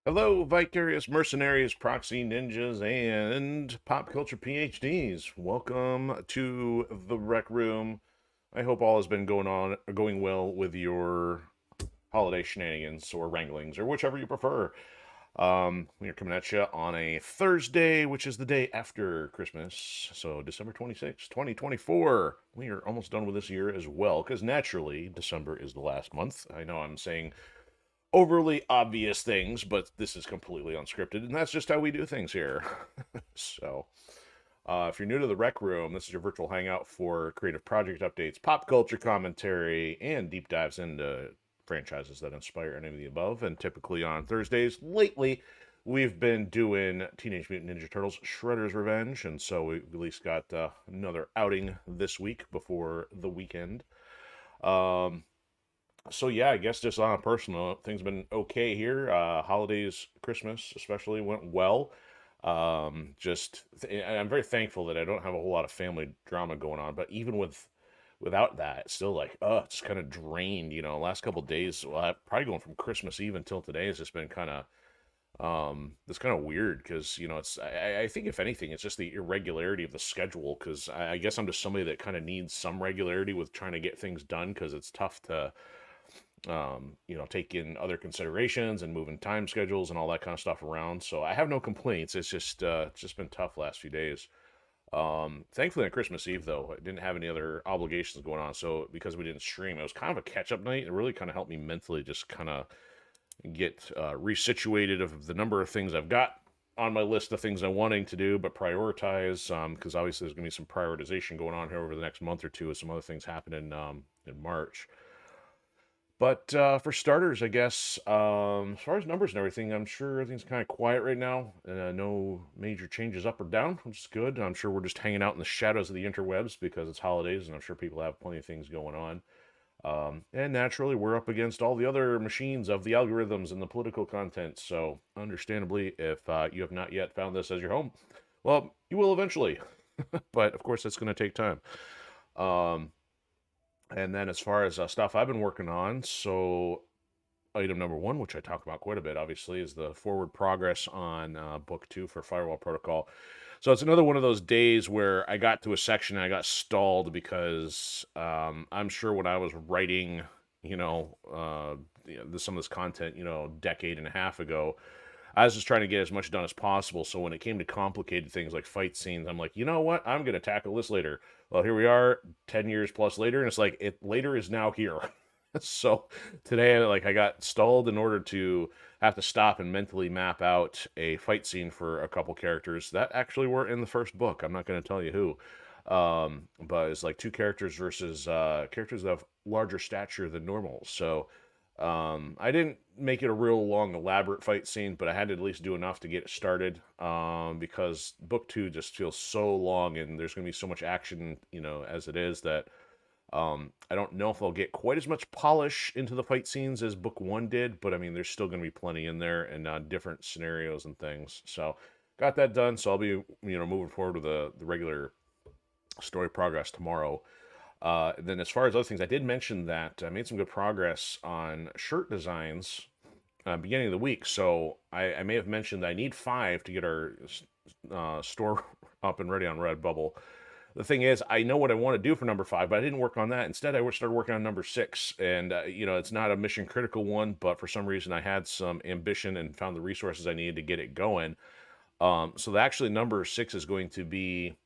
Hello, vicarious mercenaries, proxy ninjas, and pop culture PhDs. Welcome to the Rec Room. I hope all has been going well with your holiday shenanigans or wranglings or whichever you prefer. We are coming at you on a Thursday, which is the day after Christmas. So December 26th, 2024. We are almost done with this year as well, because naturally December is the last month. I know I'm saying overly obvious things, but this is completely unscripted, and that's just how we do things here. So, if you're new to the Rec Room, this is your virtual hangout for creative project updates, pop culture commentary, and deep dives into franchises that inspire any of the above. And typically on Thursdays, lately, we've been doing Teenage Mutant Ninja Turtles Shredder's Revenge, and so we at least got another outing this week before the weekend. Um, so yeah, I guess just on a personal note, things have been okay here. Holidays, Christmas especially went well. I'm very thankful that I don't have a whole lot of family drama going on. But even without that, it's still like, it's kind of drained. Last couple of days, well, probably going from Christmas Eve until today has just been it's kind of weird because I think if anything, it's just the irregularity of the schedule. Because I guess I'm just somebody that kind of needs some regularity with trying to get things done because it's tough to take in other considerations and moving time schedules and all that kind of stuff around. So I have no complaints. It's just been tough last few days. Thankfully on Christmas Eve though, I didn't have any other obligations going on. So because we didn't stream, it was kind of a catch up night. It really kind of helped me mentally just kind of get resituated of the number of things I've got on my list of things I'm wanting to do, but prioritize because obviously there's going to be some prioritization going on here over the next month or two as some other things happen in March. But for starters, I guess, as far as numbers and everything, I'm sure everything's kind of quiet right now. No major changes up or down, which is good. I'm sure we're just hanging out in the shadows of the interwebs because it's holidays, and I'm sure people have plenty of things going on. And naturally, we're up against all the other machines of the algorithms and the political content. So, understandably, if you have not yet found this as your home, well, you will eventually. But of course, that's going to take time. Um, and then as far as stuff I've been working on, so item number one, which I talk about quite a bit, obviously, is the forward progress on book two for Firewall Protocol. So it's another one of those days where I got to a section and I got stalled because I'm sure when I was writing, some of this content, decade and a half ago, I was just trying to get as much done as possible. So when it came to complicated things like fight scenes, I'm like, you know what? I'm going to tackle this later. Well, here we are, 10 years plus later, and it's like it later is now here. So today, like, I got stalled in order to have to stop and mentally map out a fight scene for a couple characters that actually were in the first book. I'm not going to tell you who, but it's like two characters versus characters that have larger stature than normal. So I didn't make it a real long, elaborate fight scene, but I had to at least do enough to get it started. Because book two just feels so long, and there's going to be so much action, as it is that I don't know if I'll get quite as much polish into the fight scenes as book one did, but I mean, there's still going to be plenty in there and different scenarios and things. So got that done. So I'll be, moving forward with the regular story progress tomorrow. Then, as far as other things, I did mention that I made some good progress on shirt designs beginning of the week. So I may have mentioned that I need 5 to get our store up and ready on Redbubble. The thing is, I know what I want to do for number 5, but I didn't work on that. Instead, I started working on number 6, and it's not a mission critical one, but for some reason, I had some ambition and found the resources I needed to get it going. So actually, number 6 is going to be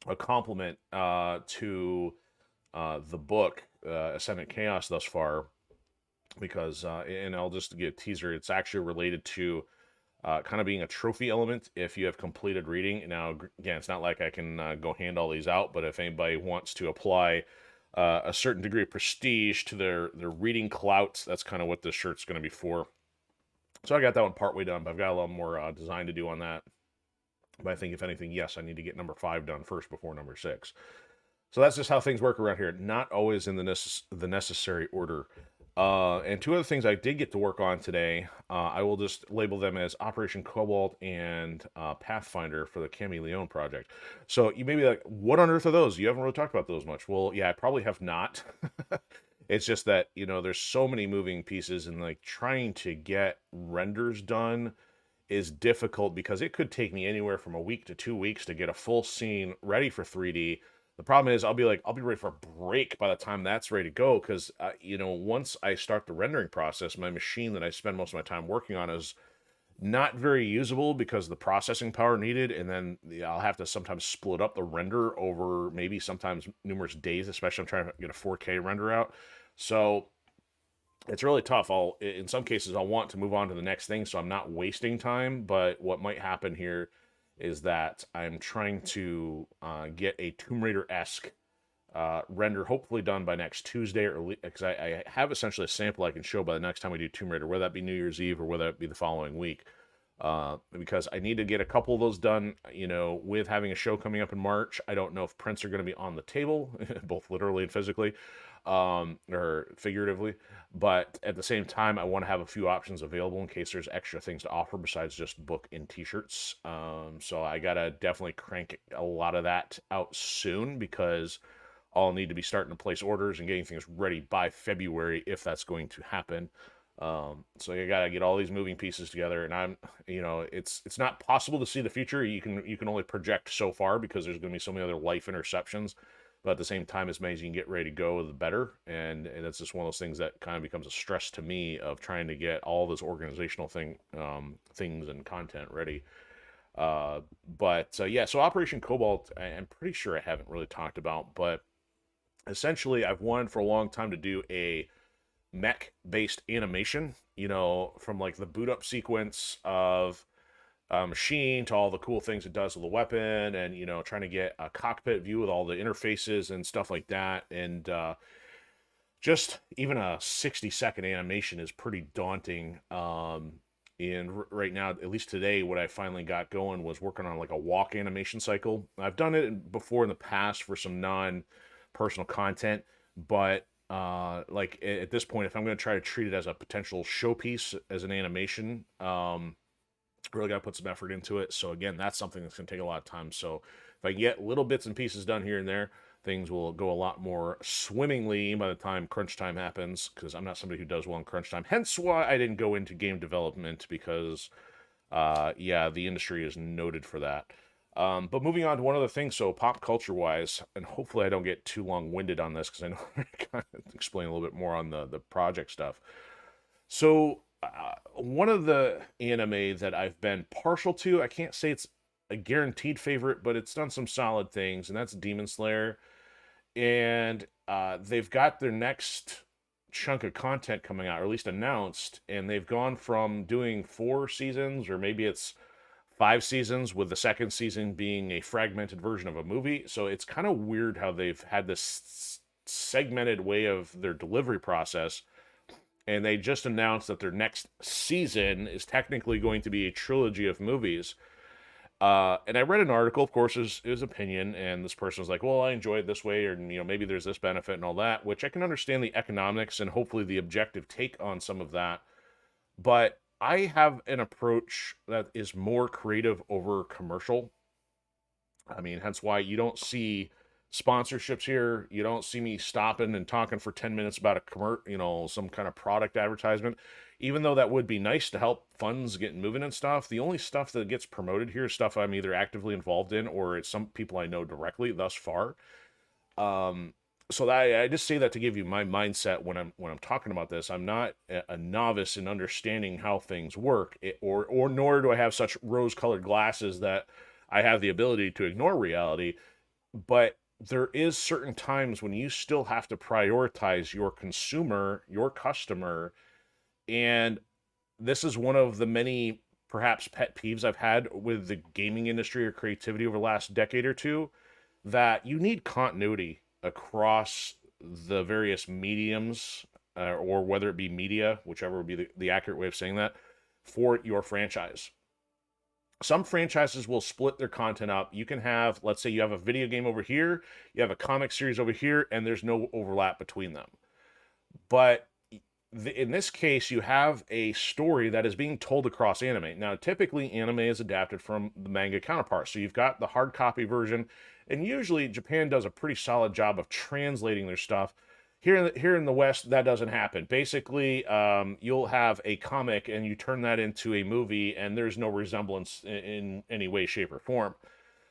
a compliment to the book Ascendant Chaos thus far, because and I'll just get a teaser. It's actually related to kind of being a trophy element if you have completed reading. Now, again, it's not like I can go hand all these out, but if anybody wants to apply a certain degree of prestige to their reading clout, that's kind of what this shirt's going to be for. So I got that one partway done, but I've got a lot more design to do on that. But I think, if anything, yes, I need to get number 5 done first before number 6. So that's just how things work around here. Not always in the necessary order. And 2 other things I did get to work on today, I will just label them as Operation Cobalt and Pathfinder for the Cami Leone project. So you may be like, what on earth are those? You haven't really talked about those much. Well, yeah, I probably have not. It's just that, there's so many moving pieces, and like trying to get renders done is difficult because it could take me anywhere from a week to 2 weeks to get a full scene ready for 3D. The problem is I'll be ready for a break by the time that's ready to go because once I start the rendering process, my machine that I spend most of my time working on is not very usable because of the processing power needed, and then I'll have to sometimes split up the render over maybe sometimes numerous days, especially I'm trying to get a 4K render out. So it's really tough. In some cases, I'll want to move on to the next thing so I'm not wasting time. But what might happen here is that I'm trying to get a Tomb Raider-esque render hopefully done by next Tuesday, or because I have essentially a sample I can show by the next time we do Tomb Raider, whether that be New Year's Eve or whether that be the following week. Because I need to get a couple of those done, with having a show coming up in March. I don't know if prints are going to be on the table, both literally and physically, or figuratively. But at the same time, I want to have a few options available in case there's extra things to offer besides just book and t-shirts. So I got to definitely crank a lot of that out soon because I'll need to be starting to place orders and getting things ready by February if that's going to happen. So you gotta get all these moving pieces together, and it's not possible to see the future. You can only project so far because there's going to be so many other life interceptions. But at the same time, as many as you can get ready to go, the better. And it's just one of those things that kind of becomes a stress to me of trying to get all this organizational things and content ready. Yeah, so Operation Cobalt, I'm pretty sure I haven't really talked about, but essentially I've wanted for a long time to do a mech-based animation, from like the boot up sequence of a machine to all the cool things it does with the weapon, and trying to get a cockpit view with all the interfaces and stuff like that. And just even a 60-second animation is pretty daunting. And right now, at least today, what I finally got going was working on like a walk animation cycle. I've done it before in the past for some non-personal content, but like at this point, if I'm going to try to treat it as a potential showpiece as an animation, really got to put some effort into it. So again, that's something that's going to take a lot of time. So if I can get little bits and pieces done here and there, things will go a lot more swimmingly by the time crunch time happens, because I'm not somebody who does well in crunch time. Hence why I didn't go into game development, because yeah, the industry is noted for that. But moving on to one other thing, so pop culture wise, and hopefully I don't get too long-winded on this because I know I kind of explain a little bit more on the project stuff. So one of the anime that I've been partial to, I can't say it's a guaranteed favorite, but it's done some solid things, and that's Demon Slayer. And they've got their next chunk of content coming out, or at least announced, and they've gone from doing 4 seasons, or maybe it's 5 seasons, with the second season being a fragmented version of a movie. So it's kind of weird how they've had this segmented way of their delivery process. And they just announced that their next season is technically going to be a trilogy of movies. And I read an article, of course, it was opinion, and this person was like, well, I enjoy it this way, or, maybe there's this benefit and all that, which I can understand the economics and hopefully the objective take on some of that. But I have an approach that is more creative over commercial. I mean, hence why you don't see sponsorships here. You don't see me stopping and talking for 10 minutes about some kind of product advertisement. Even though that would be nice to help funds get moving and stuff, the only stuff that gets promoted here is stuff I'm either actively involved in or it's some people I know directly thus far. So that, I just say that to give you my mindset when I'm talking about this. I'm not a novice in understanding how things work, or nor do I have such rose-colored glasses that I have the ability to ignore reality. But there is certain times when you still have to prioritize your consumer, your customer, and this is one of the many perhaps pet peeves I've had with the gaming industry or creativity over the last decade or two, that you need continuity across the various mediums, or whether it be media, whichever would be the accurate way of saying that, for your franchise. Some franchises will split their content up. You can have, let's say you have a video game over here, you have a comic series over here, and there's no overlap between them. But in this case, you have a story that is being told across anime. Now, typically, anime is adapted from the manga counterpart. So you've got the hard copy version, and usually Japan does a pretty solid job of translating their stuff. Here in the West, that doesn't happen. Basically, you'll have a comic and you turn that into a movie, and there's no resemblance in any way, shape, or form.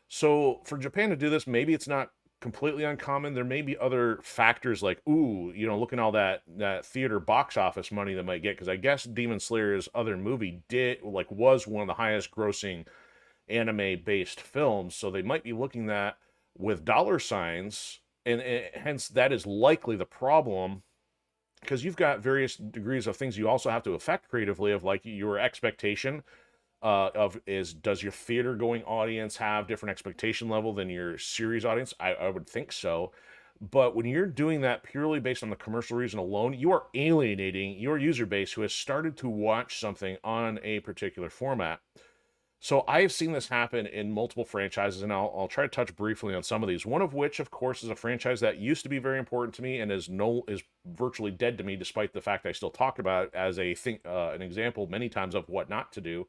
So for Japan to do this, maybe it's not completely uncommon. There may be other factors like, ooh, looking at all that theater box office money they might get, because I guess Demon Slayer's other movie was one of the highest grossing anime based films, so they might be looking at with dollar signs, and hence that is likely the problem, because you've got various degrees of things you also have to affect creatively, of like your expectation of is, does your theater going audience have different expectation level than your series audience? I would think so. But when you're doing that purely based on the commercial reason alone, you are alienating your user base who has started to watch something on a particular format. So I've seen this happen in multiple franchises, and I'll try to touch briefly on some of these. One of which, of course, is a franchise that used to be very important to me and is virtually dead to me, despite the fact I still talk about it as an example many times of what not to do,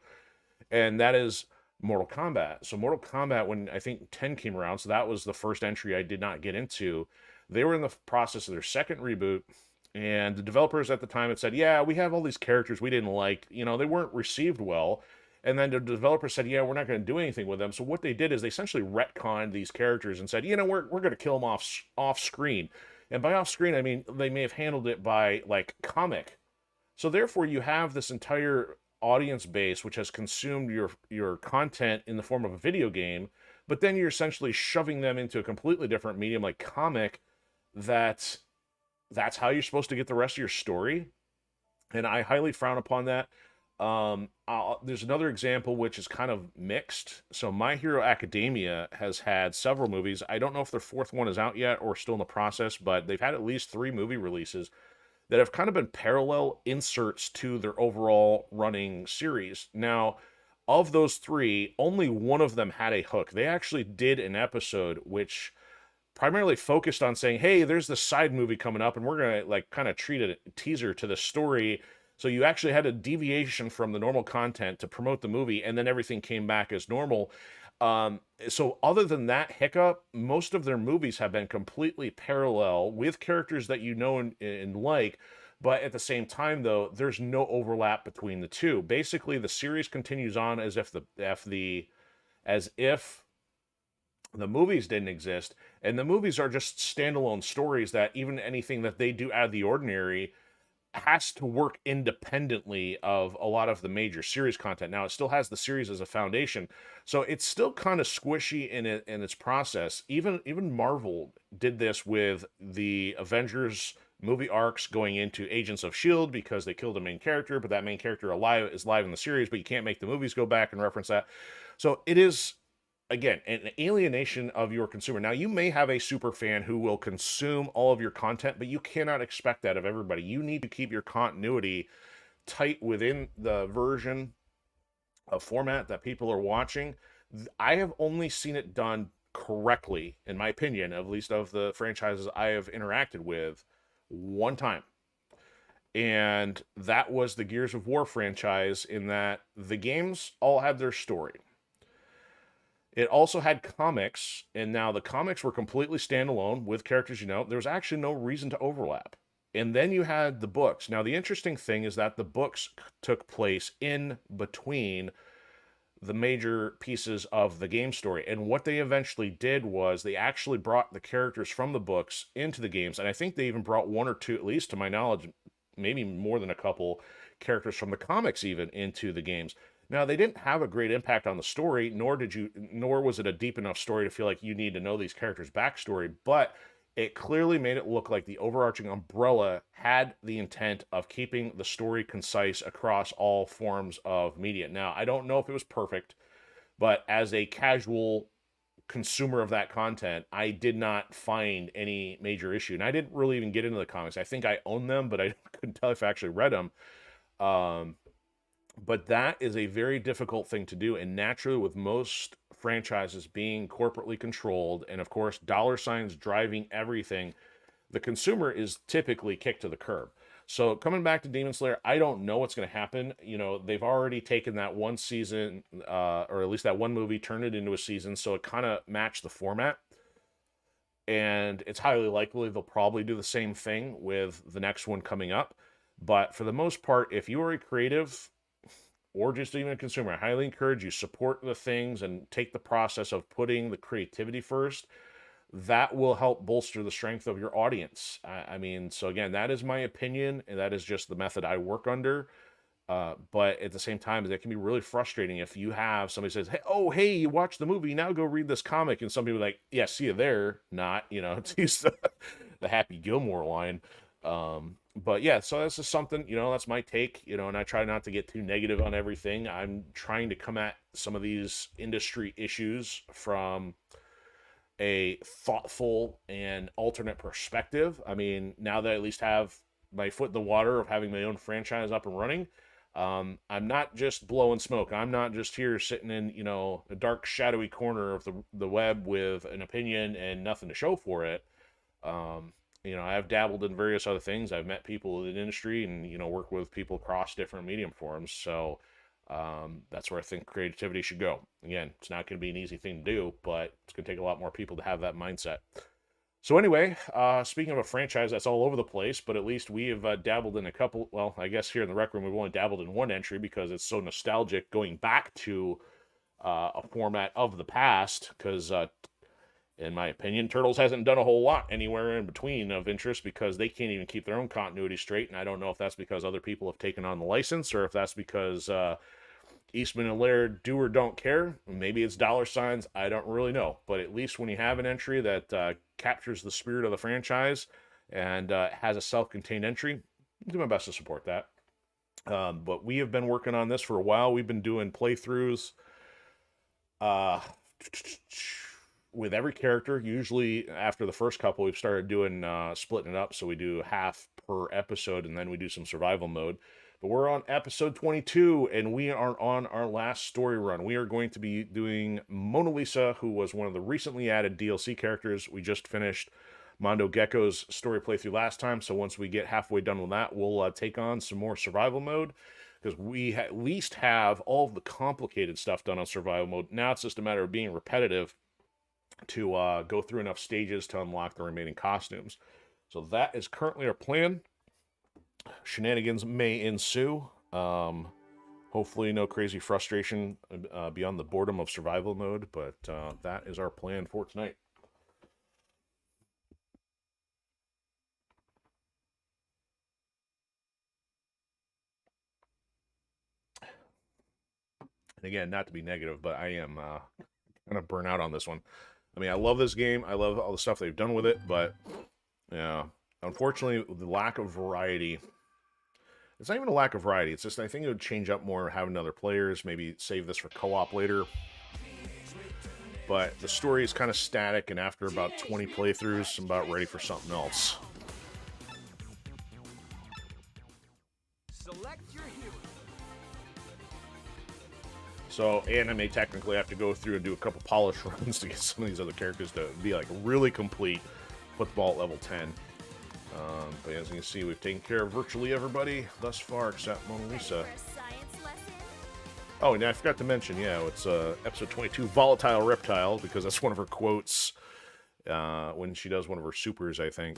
and that is Mortal Kombat. So Mortal Kombat, when I think 10 came around, so that was the first entry I did not get into. They were in the process of their second reboot, and the developers at the time had said, yeah, we have all these characters we didn't like. They weren't received well. And then the developer said, yeah, we're not going to do anything with them. So what they did is they essentially retconned these characters and said, we're going to kill them off screen. And by off screen, I mean, they may have handled it by like comic. So therefore you have this entire audience base which has consumed your content in the form of a video game, but then you're essentially shoving them into a completely different medium like comic. That's how you're supposed to get the rest of your story. And I highly frown upon that. There's another example which is kind of mixed. So My Hero Academia has had several movies. I don't know if their fourth one is out yet or still in the process, but they've had at least 3 movie releases that have kind of been parallel inserts to their overall running series. Now, of those 3, only one of them had a hook. They actually did an episode which primarily focused on saying, hey, there's this side movie coming up, and we're going to like kind of treat it a teaser to the story. So you actually had a deviation from the normal content to promote the movie, and then everything came back as normal. So other than that hiccup, most of their movies have been completely parallel with characters that and like, but at the same time, though, there's no overlap between the two. Basically, the series continues on as if the movies didn't exist, and the movies are just standalone stories that even anything that they do out of the ordinary has to work independently of a lot of the major series content. Now, it still has the series as a foundation, so it's still kind of squishy in its process. Even Marvel did this with the Avengers movie arcs going into Agents of S.H.I.E.L.D. because they killed a main character, but that main character is live in the series, but you can't make the movies go back and reference that. So it is, again, an alienation of your consumer. Now, you may have a super fan who will consume all of your content, but you cannot expect that of everybody. You need to keep your continuity tight within the version of format that people are watching. I have only seen it done correctly, in my opinion, at least of the franchises I have interacted with, one time. And that was the Gears of War franchise, in that the games all had their story. It also had comics, and now the comics were completely standalone with characters, there was actually no reason to overlap. And then you had the books. Now, the interesting thing is that the books took place in between the major pieces of the game story. And what they eventually did was they actually brought the characters from the books into the games. And I think they even brought 1 or 2, at least to my knowledge, maybe more than a couple characters from the comics even into the games. Now, they didn't have a great impact on the story, nor was it a deep enough story to feel like you need to know these characters' backstory, but it clearly made it look like the overarching umbrella had the intent of keeping the story concise across all forms of media. Now, I don't know if it was perfect, but as a casual consumer of that content, I did not find any major issue. And I didn't really even get into the comics. I think I own them, but I couldn't tell if I actually read them. But that is a very difficult thing to do, and naturally, with most franchises being corporately controlled, and of course dollar signs driving everything, the consumer is typically kicked to the curb. So coming back to Demon Slayer, I don't know what's going to happen. They've already taken that one season, or at least that one movie, turned it into a season, so it kind of matched the format. and it's highly likely they'll probably do the same thing with the next one coming up. But for the most part, if you are a creative or just even a consumer, I highly encourage you support the things and take the process of putting the creativity first. That will help bolster the strength of your audience. I mean, so again, that is my opinion, and that is just the method I work under. But at the same time, that can be really frustrating if you have somebody says, "Hey, oh, hey, you watched the movie, now go read this comic," and some people are like, "Yeah, see you there." Not, to use the Happy Gilmore line. But yeah, so that's just something, that's my take, and I try not to get too negative on everything. I'm trying to come at some of these industry issues from a thoughtful and alternate perspective. I mean, now that I at least have my foot in the water of having my own franchise up and running, I'm not just blowing smoke. I'm not just here sitting in, a dark, shadowy corner of the web with an opinion and nothing to show for it. I've dabbled in various other things. I've met people in the industry and, work with people across different medium forms. So that's where I think creativity should go. Again, it's not going to be an easy thing to do, but it's going to take a lot more people to have that mindset. So anyway, speaking of a franchise that's all over the place, but at least we have dabbled in a couple. Well, I guess here in the Rec Room, we've only dabbled in one entry because it's so nostalgic going back to a format of the past. Because in my opinion, Turtles hasn't done a whole lot anywhere in between of interest because they can't even keep their own continuity straight. And I don't know if that's because other people have taken on the license or if that's because Eastman and Laird do or don't care. Maybe it's dollar signs. I don't really know. But at least when you have an entry that captures the spirit of the franchise and has a self-contained entry, I'll do my best to support that. But we have been working on this for a while. We've been doing playthroughs with every character. Usually after the first couple, we've started doing splitting it up. So we do half per episode and then we do some survival mode. But we're on episode 22, and we are on our last story run. We are going to be doing Mona Lisa, who was one of the recently added DLC characters. We just finished Mondo Gecko's story playthrough last time, so once we get halfway done with that, we'll take on some more survival mode, because we at least have all of the complicated stuff done on survival mode. Now it's just a matter of being repetitive to go through enough stages to unlock the remaining costumes. So that is currently our plan. Shenanigans may ensue. Hopefully no crazy frustration beyond the boredom of survival mode, but that is our plan for tonight. And again, not to be negative, but I am kind of burnt out on this one. I mean, I love this game. I love all the stuff they've done with it, but unfortunately, the lack of variety. It's not even a lack of variety. It's just I think it would change up more having other players, maybe save this for co-op later. But the story is kind of static, and after about 20 playthroughs, I'm about ready for something else. So, and I may technically have to go through and do a couple polish runs to get some of these other characters to be like really complete. Put the ball at level 10. But as you can see, we've taken care of virtually everybody thus far except Mona Lisa. Oh, and I forgot to mention, it's episode 22, Volatile Reptile, because that's one of her quotes when she does one of her supers, I think.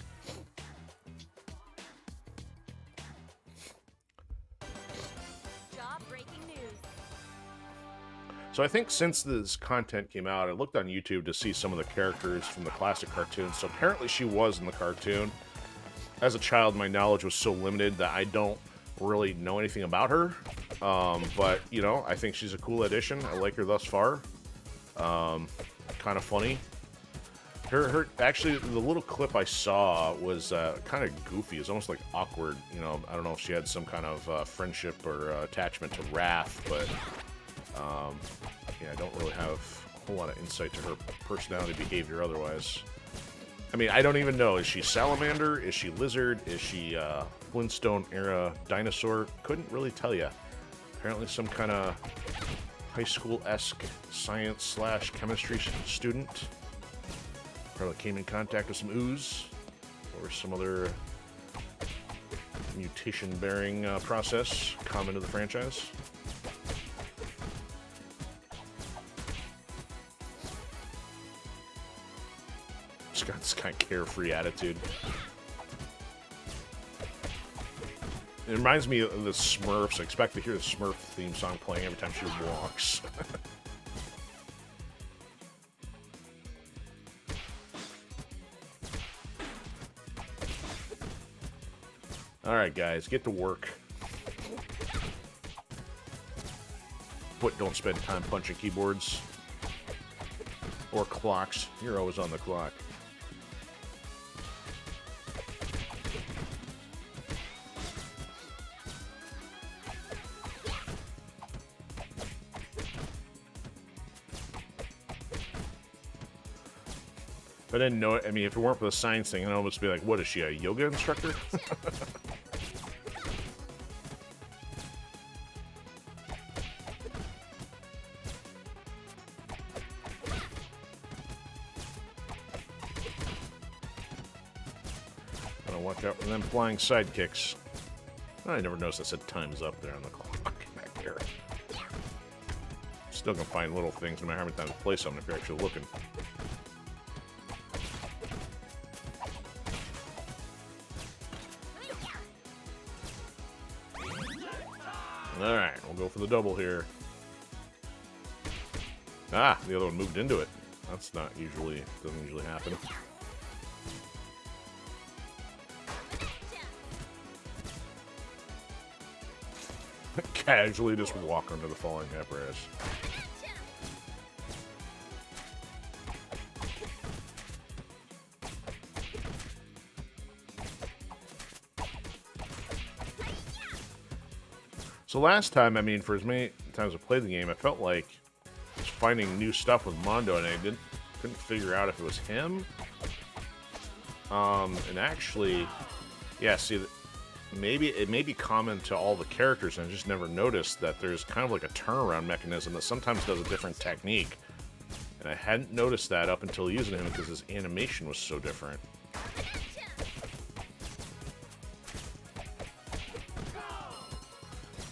So I think since this content came out, I looked on YouTube to see some of the characters from the classic cartoons. So apparently she was in the cartoon. As a child, my knowledge was so limited that I don't really know anything about her. But, I think she's a cool addition. I like her thus far. Kind of funny. Actually, the little clip I saw was kind of goofy. It's almost like awkward. I don't know if she had some kind of friendship or attachment to Raph, but I don't really have a whole lot of insight to her personality, behavior otherwise. I mean, I don't even know. Is she salamander? Is she lizard? Is she Flintstone-era dinosaur? Couldn't really tell you. Apparently some kind of high school-esque science/chemistry student. Probably came in contact with some ooze or some other mutation-bearing process common to the franchise. It's got this kind of carefree attitude. It reminds me of the Smurfs. I expect to hear the Smurf theme song playing every time she walks. Alright, guys, get to work. But don't spend time punching keyboards. Or clocks. You're always on the clock. If I didn't know it, I mean, if it weren't for the science thing, I'd almost be like, what is she, a yoga instructor? Gotta watch out for them flying sidekicks. I never noticed I said time's up there on the clock back there. Still gonna find little things no matter how many times I play something if you're actually looking. Alright, we'll go for the double here. Ah, the other one moved into it. That's not usually, doesn't usually happen. Casually just walk under the falling apparatus. So last time, I mean, for as many times I played the game, I felt like I was finding new stuff with Mondo, and I couldn't figure out if it was him. And actually, yeah, see, maybe it may be common to all the characters, and I just never noticed that there's kind of like a turnaround mechanism that sometimes does a different technique. And I hadn't noticed that up until using him because his animation was so different.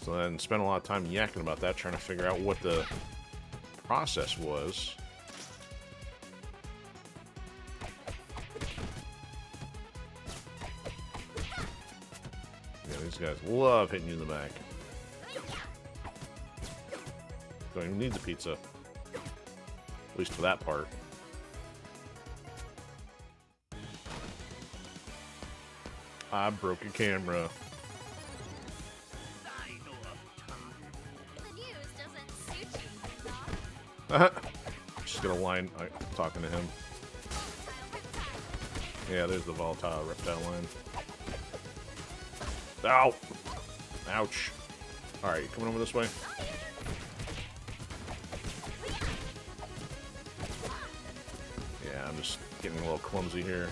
So then spent a lot of time yakking about that, trying to figure out what the process was. Yeah, these guys love hitting you in the back. Don't even need the pizza. At least for that part. I broke a camera. Just gonna line talking to him. Yeah, there's the Volatile Reptile line. Ow! Ouch. Alright, you coming over this way? Yeah, I'm just getting a little clumsy here.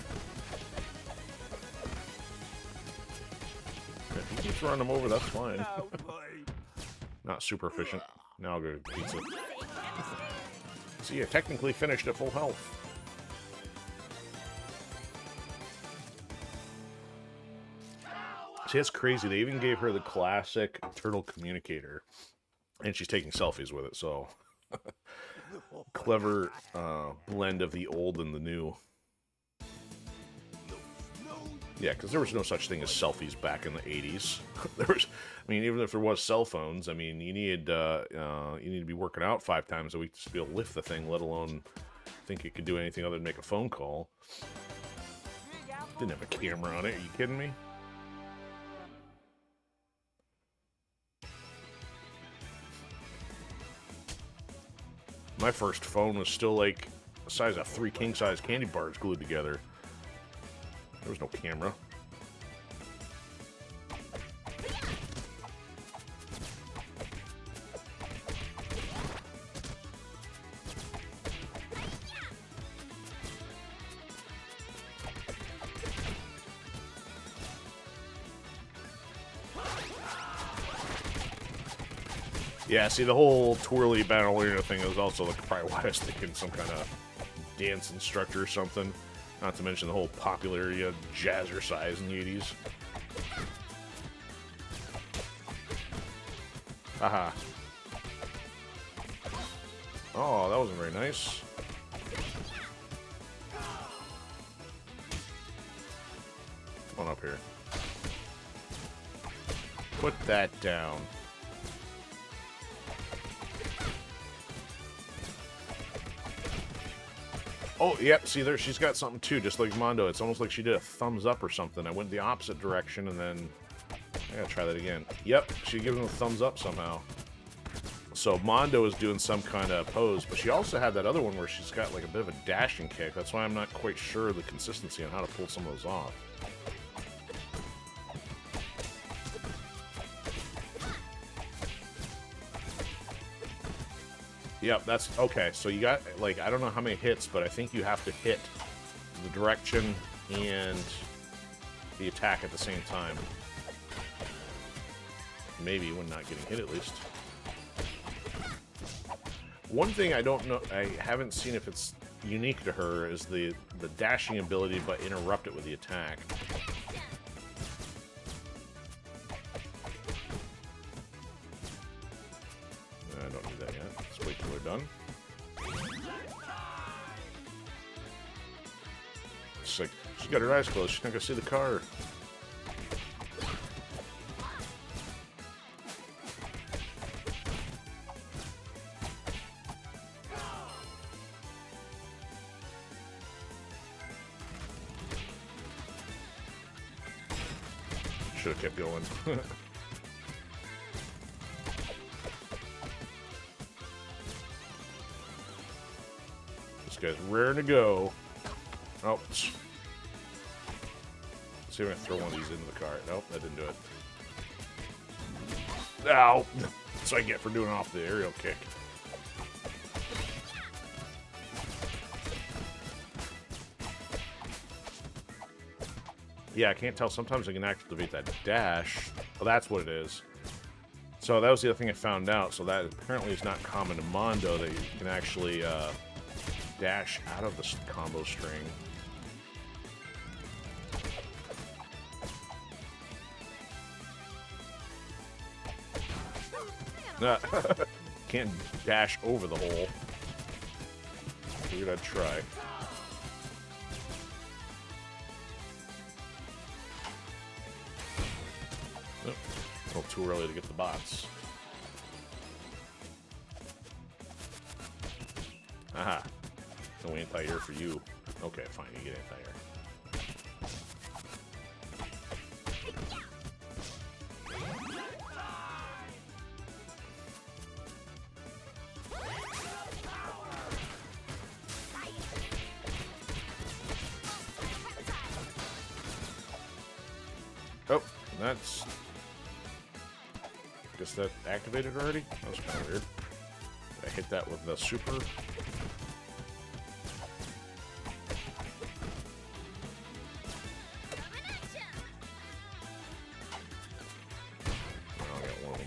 If he keeps running him over, that's fine. Not super efficient. Now I'll go to pizza. So yeah, technically finished at full health. See, that's crazy. They even gave her the classic turtle communicator. And she's taking selfies with it, so... Clever blend of the old and the new. Yeah, because there was no such thing as selfies back in the 80s. There was... I mean, even if there was cell phones, I mean, you need to be working out 5 times a week to be able to lift the thing, let alone think it could do anything other than make a phone call. Didn't have a camera on it. Are you kidding me? My first phone was still like the size of 3 king-size candy bars glued together. There was no camera. Yeah, see, the whole twirly battle arena thing is also like probably why I was thinking some kind of dance instructor or something. Not to mention the whole popularity of jazzercise in the 80s. Haha. Oh, that wasn't very nice. Come on up here. Put that down. Oh, yep, see there, she's got something too, just like Mondo. It's almost like she did a thumbs up or something. I went the opposite direction and then... I gotta try that again. Yep, she gives him a thumbs up somehow. So Mondo is doing some kind of pose, but she also had that other one where she's got like a bit of a dashing kick. That's why I'm not quite sure the consistency on how to pull some of those off. Yep, that's okay. So you got, like, I don't know how many hits, but I think you have to hit the direction and the attack at the same time. Maybe when not getting hit, at least. One thing I don't know, I haven't seen if it's unique to her, is the dashing ability, but interrupt it with the attack. I don't do that yet. Let's wait till we're done. It's like, she's got her eyes closed. She's not gonna see the car. Should have kept going. This guy's raring to go. Oh. Let's see if I can throw one of these into the car. Nope, that didn't do it. Ow! That's what I get for doing off the aerial kick. Yeah, I can't tell. Sometimes I can activate that dash. Oh, that's what it is. So that was the other thing I found out. So that apparently is not common to Mondo, that you can actually dash out of the combo string. Can't dash over the hole. Figured I'd try. Oh, a little too early to get the bots. Aha. No anti-air for you. Okay, fine, you get anti-air. Oh, that's... Guess that activated already? That was kind of weird. I hit that with the super. Oh, I got one of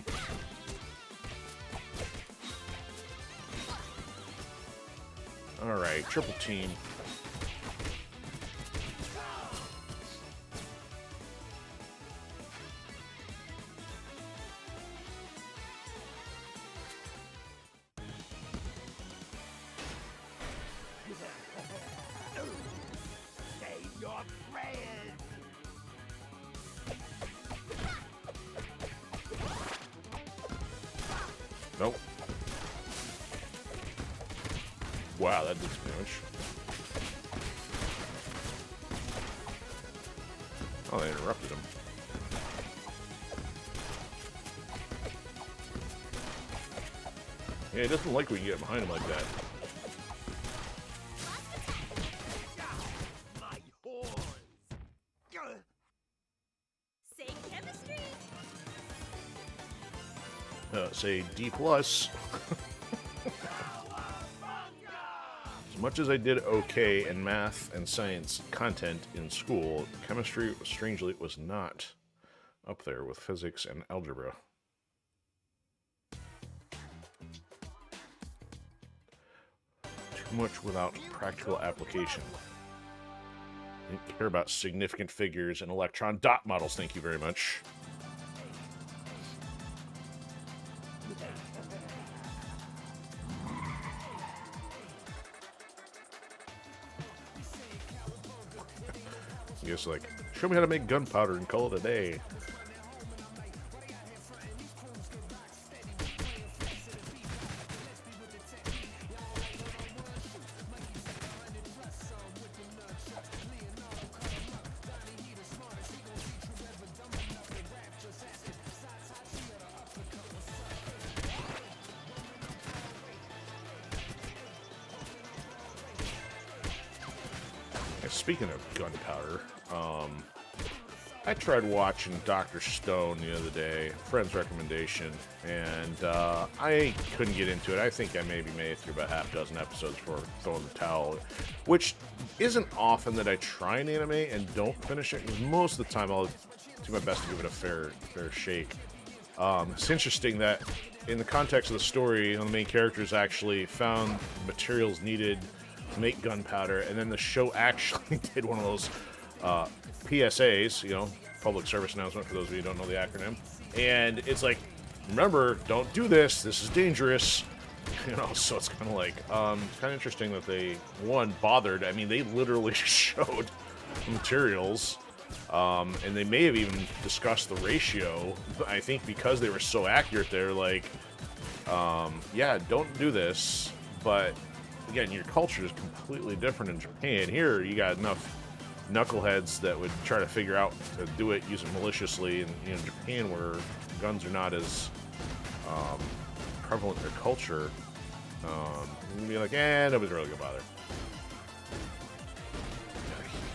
them. Alright, triple team. Nope. Wow, that did some damage. Oh, they interrupted him. Yeah, he doesn't like when you get behind him like that. Say D+. As much as I did okay in math and science content in school, chemistry, strangely, was not up there with physics and algebra. Too much without practical application. Didn't care about significant figures and electron dot models, thank you very much. I guess, like, Show me how to make gunpowder and call it a day. Speaking of gunpowder, I tried watching Dr. Stone the other day, friend's recommendation, and I couldn't get into it. I think I maybe made it through about half a dozen episodes before throwing the towel, which isn't often that I try an anime and don't finish it, because most of the time I'll do my best to give it a fair shake. It's interesting that in the context of the story, one of the main characters actually found materials needed to make gunpowder, and then the show actually did one of those PSAs, you know, public service announcement for those of you who don't know the acronym, and it's like, remember, don't do this, this is dangerous, you know, so it's kind of like, kind of interesting that they, one, bothered. I mean, they literally showed materials, and they may have even discussed the ratio, but I think because they were so accurate, they're like, yeah, don't do this, but again, your culture is completely different in Japan. Here, you got enough knuckleheads that would try to figure out to do it, use it maliciously, and you know, Japan, where guns are not as prevalent in their culture, you'd be like, nobody's really gonna bother.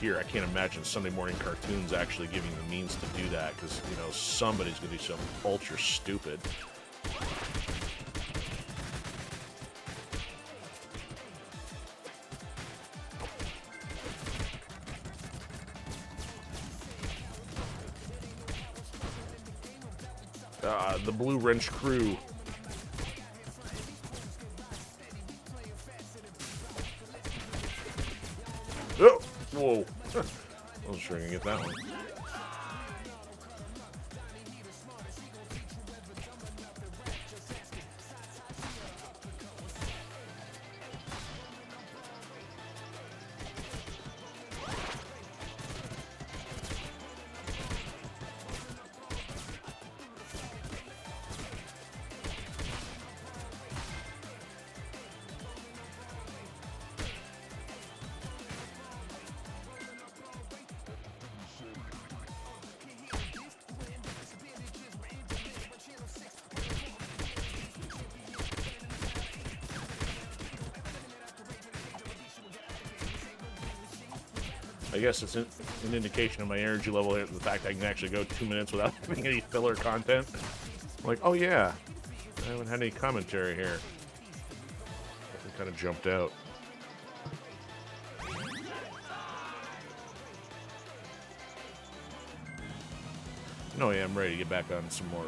Here, I can't imagine Sunday morning cartoons actually giving the means to do that, because, you know, somebody's gonna do something ultra stupid. The Blue Wrench crew. Oh! Whoa. I wasn't sure I could get that one. I guess it's an indication of my energy level, the fact I can actually go 2 minutes without having any filler content. I'm like, oh yeah, I haven't had any commentary here. I kind of jumped out. No, yeah, I'm ready to get back on some more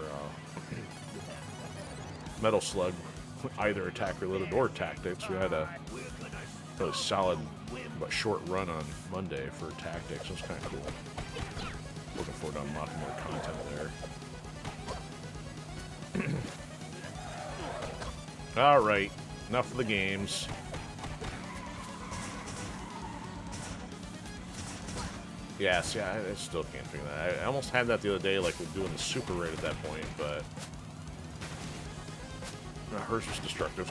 Metal Slug, either attack related or tactics. We had a really solid but short run on Monday for tactics. It was kind of cool. Looking forward to unlocking more content there. Alright, enough of the games. Yes, yeah, I still can't figure that. I almost had that the other day, like with doing the super raid at that point, but hers was destructive.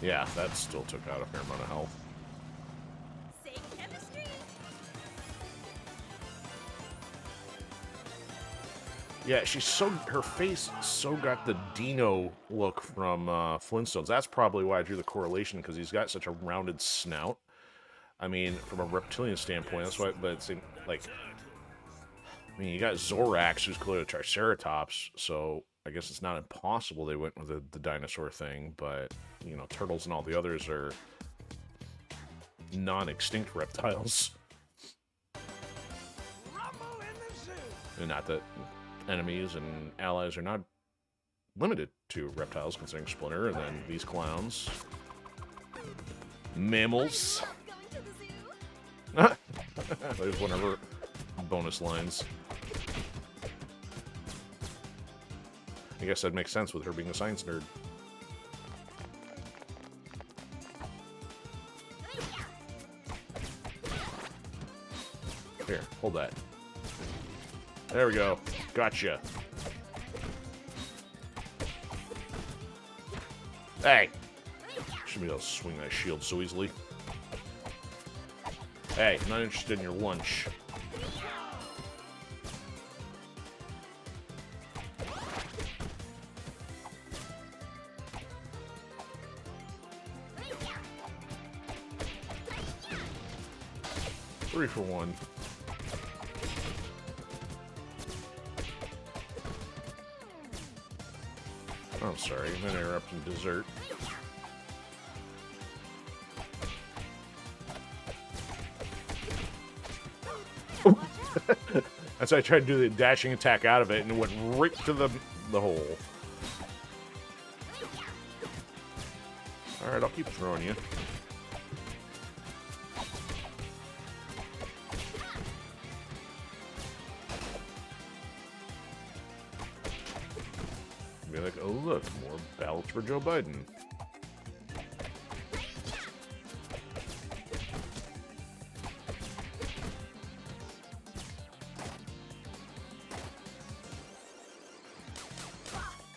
Yeah, that still took out a fair amount of health. Yeah, she's so, her face so got the Dino look from Flintstones. That's probably why I drew the correlation, because he's got such a rounded snout. I mean, from a reptilian standpoint, that's why, but it's like, I mean, you got Zorax, who's clearly a Triceratops, so I guess it's not impossible they went with the dinosaur thing, but, you know, turtles and all the others are non-extinct reptiles. And not that enemies and allies are not limited to reptiles, considering Splinter, and then these clowns. Mammals. There's one of her bonus lines. I guess that makes sense with her being a science nerd. Here, hold that. There we go. Gotcha. Hey! Should be able to swing that shield so easily. Hey, I'm not interested in your lunch. Three for one. Oh, I'm sorry, I'm interrupting dessert. That's why I tried to do the dashing attack out of it, and it went right to the hole. Alright, I'll keep throwing you. Be like, oh look, more ballots for Joe Biden.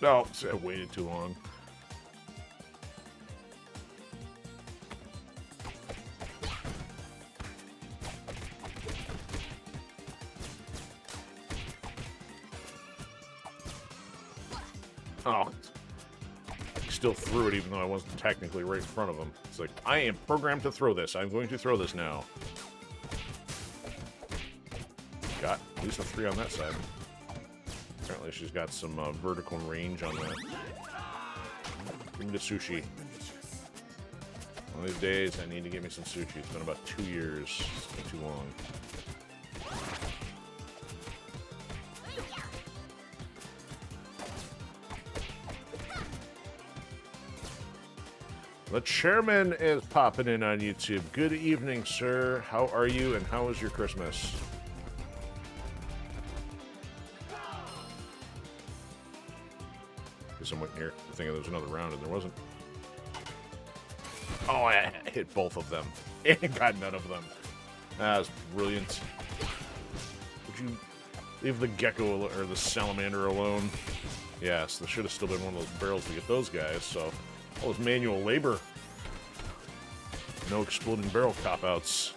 No, I waited too long. Oh. He still threw it even though I wasn't technically right in front of him. It's like, I am programmed to throw this. I'm going to throw this now. Got at least a 3 on that side. Apparently she's got some vertical range on that. Give me the sushi. One of these days, I need to get me some sushi. It's been about 2 years. It's been too long. The chairman is popping in on YouTube. Good evening, sir. How are you, and how was your Christmas? I'm waiting here. I think there was another round, and there wasn't. Oh, I hit both of them. And got none of them. That was brilliant. Would you leave the gecko or the salamander alone? Yes, there should have still been one of those barrels to get those guys, so all this manual labor. No exploding barrel cop-outs.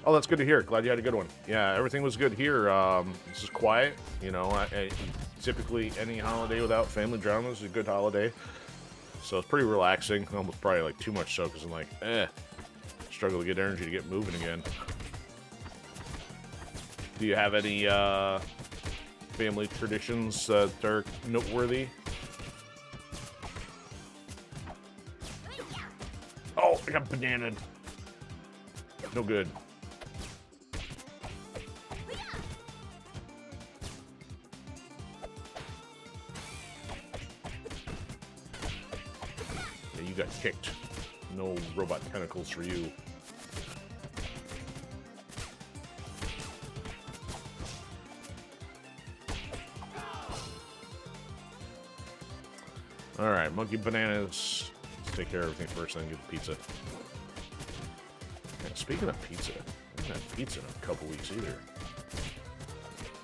Oh, that's good to hear. Glad you had a good one. Yeah, everything was good here. This is quiet. You know, typically any holiday without family drama is a good holiday. So it's pretty relaxing. Almost probably like too much so because I'm like, struggle to get energy to get moving again. Do you have any family traditions that are noteworthy? Oh, I got bananaed. No good. You got kicked. No robot tentacles for you. Alright, monkey bananas. Let's take care of everything first, then get the pizza. Yeah, speaking of pizza, I haven't had pizza in a couple weeks either.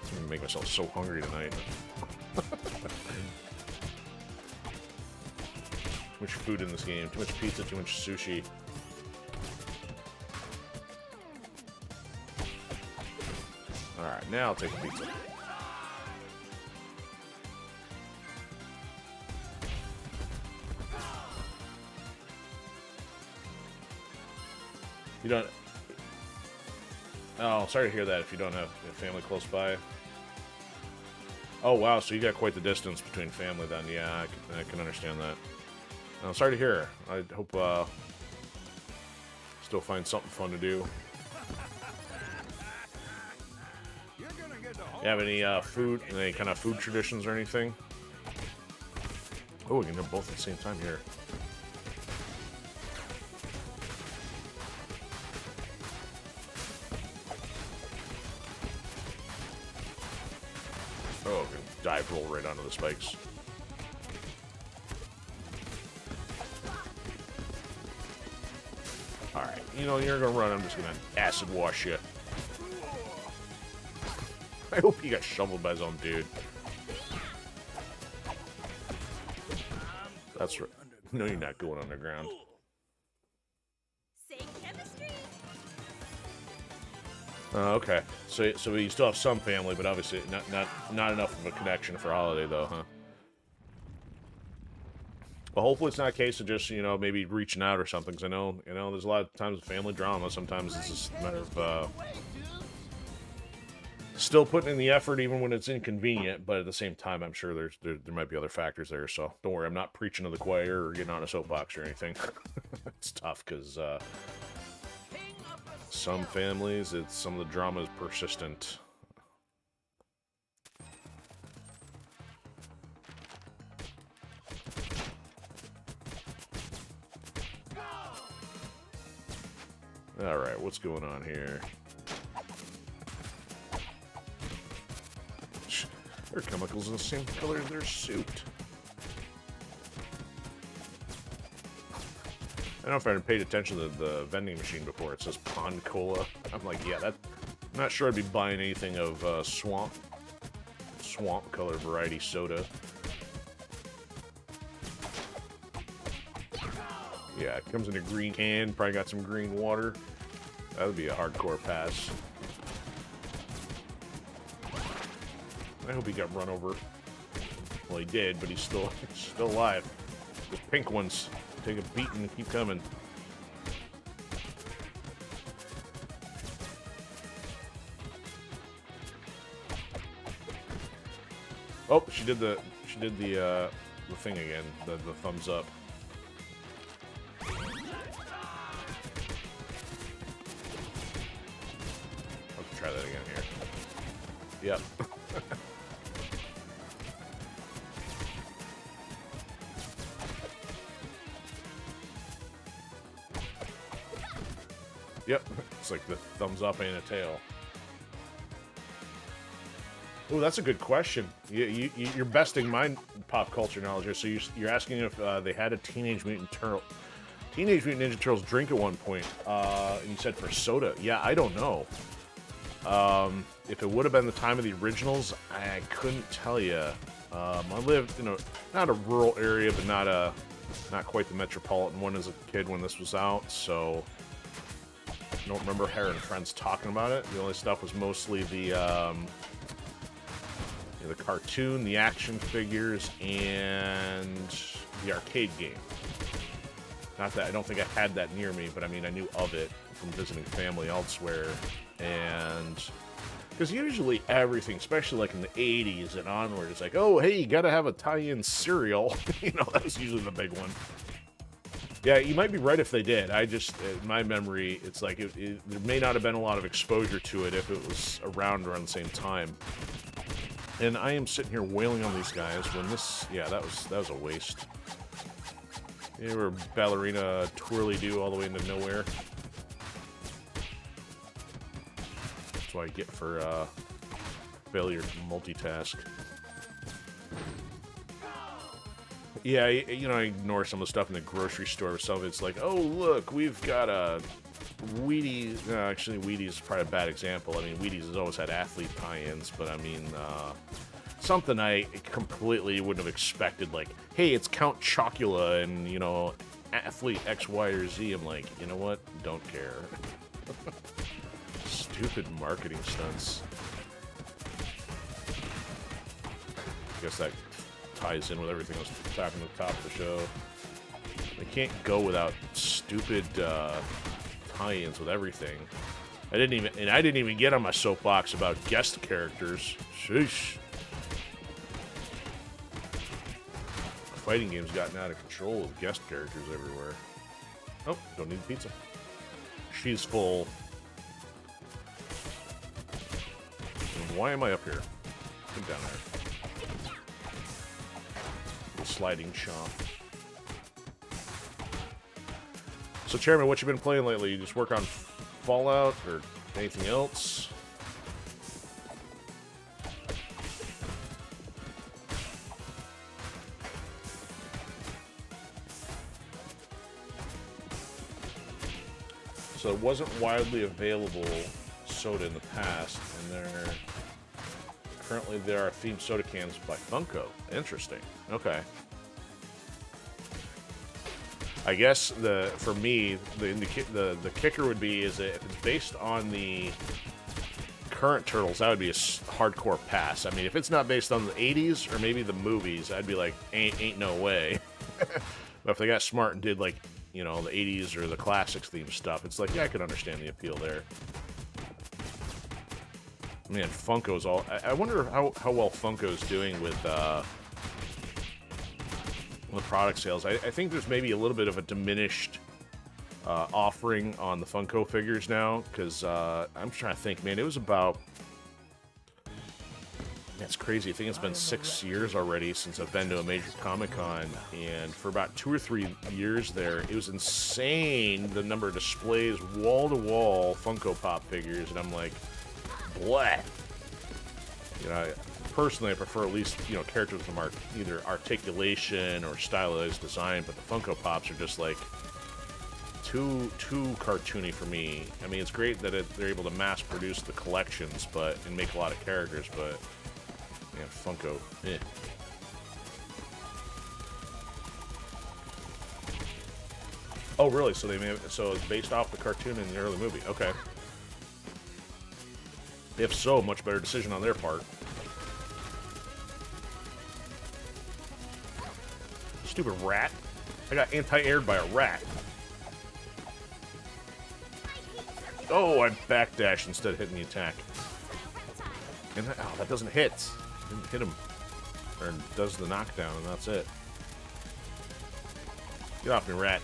I'm gonna make myself so hungry tonight. Too much food in this game. Too much pizza, too much sushi. Alright, now I'll take the pizza. You don't... Oh, sorry to hear that if you don't have a family close by. Oh, wow, so you got quite the distance between family then. Yeah, I can understand that. Sorry to hear. I hope Still find something fun to do. You have any food, any kind of food traditions or anything? Oh, we can do both at the same time here. Oh, we can dive roll right onto the spikes. Alright, you know, you're gonna run, I'm just gonna acid wash you. I hope he got shoveled by his own dude. That's right. No, you're not going underground. Okay. So you still have some family, but obviously not enough of a connection for Holiday, though, huh? Well, hopefully it's not a case of just, you know, maybe reaching out or something, because I know, there's a lot of times family drama. Sometimes it's just a matter of still putting in the effort even when it's inconvenient, but at the same time, I'm sure there might be other factors there, so don't worry, I'm not preaching to the choir or getting on a soapbox or anything. It's tough, because some families, some of the drama is persistent. Alright, what's going on here? Their chemicals in the same color as their suit. I don't know if I had paid attention to the vending machine before. It says Pond Cola. I'm like, yeah, I'm not sure I'd be buying anything of swamp color variety soda. Yeah, it comes in a green can. Probably got some green water. That would be a hardcore pass. I hope he got run over. Well, he did, but he's still alive. Those pink ones take a beating and keep coming. Oh, she did the thing again. The thumbs up. Let's try that again here. Yep. Yep, it's like the thumbs up and a tail. Oh, that's a good question. You're besting my pop culture knowledge here. So you're asking if they had a Teenage Mutant Ninja Turtles drink at one point. And you said for soda. Yeah, I don't know. If it would have been the time of the originals, I couldn't tell you. I lived in not a rural area, but not quite the metropolitan one as a kid when this was out. So I don't remember her and friends talking about it. The only stuff was mostly the cartoon, the action figures, and the arcade game. Not that I don't think I had that near me, but I mean I knew of it from visiting family elsewhere. And because usually everything, especially like in the 80s and onward, it's like, oh hey, you gotta have a tie-in cereal. That was usually the big one. Yeah, you might be right if they did. I just, in my memory, it's like there may not have been a lot of exposure to it if it was around the same time. And I am sitting here wailing on these guys when this, yeah, that was a waste. They were ballerina twirly-do all the way into nowhere. That's what I get for failure to multitask. Yeah, I ignore some of the stuff in the grocery store. Some of it's like, oh, look, we've got a Wheaties. No, actually, Wheaties is probably a bad example. I mean, Wheaties has always had athlete tie-ins, but I mean, something I completely wouldn't have expected. Like, hey, it's Count Chocula and, athlete X, Y, or Z. I'm like, you know what? Don't care. Stupid marketing stunts. I guess that ties in with everything I was talking at the top of the show. They can't go without stupid tie-ins with everything. I didn't even get on my soapbox about guest characters. Sheesh. Fighting game's gotten out of control with guest characters everywhere. Oh, don't need pizza. She's full. And why am I up here? Come down there. Sliding chomp. So, Chairman, what you been playing lately? You just work on Fallout or anything else? So it wasn't widely available soda in the past, and currently there are themed soda cans by Funko. Interesting. Okay. I guess for me the kicker would be is that if it's based on the current Turtles, that would be a hardcore pass. I mean, if it's not based on the 80s or maybe the movies, I'd be like, ain't no way. But if they got smart and did like, you know, the 80s or the classics theme stuff, it's like, yeah, I could understand the appeal there. Man, Funko's all... I wonder how well Funko's doing with the product sales. I think there's maybe a little bit of a diminished offering on the Funko figures now, because I'm trying to think, man, it was about... That's crazy. I think it's been 6 years already since I've been to a major Comic-Con, and for about 2 or 3 years there, it was insane, the number of displays, wall-to-wall Funko Pop figures, and I'm like, bleh. You know, personally, I prefer at least, you know, characters from either articulation or stylized design, but the Funko Pops are just like too cartoony for me. I mean, it's great that they're able to mass produce the collections, and make a lot of characters, but yeah, Funko, eh. Oh, really? So so it's based off the cartoon in the early movie. Okay. If so, much better decision on their part. Stupid rat. I got anti-aired by a rat. Oh, I backdashed instead of hitting the attack. And that doesn't hit. Didn't hit him. Or does the knockdown, and that's it. Get off me, rat.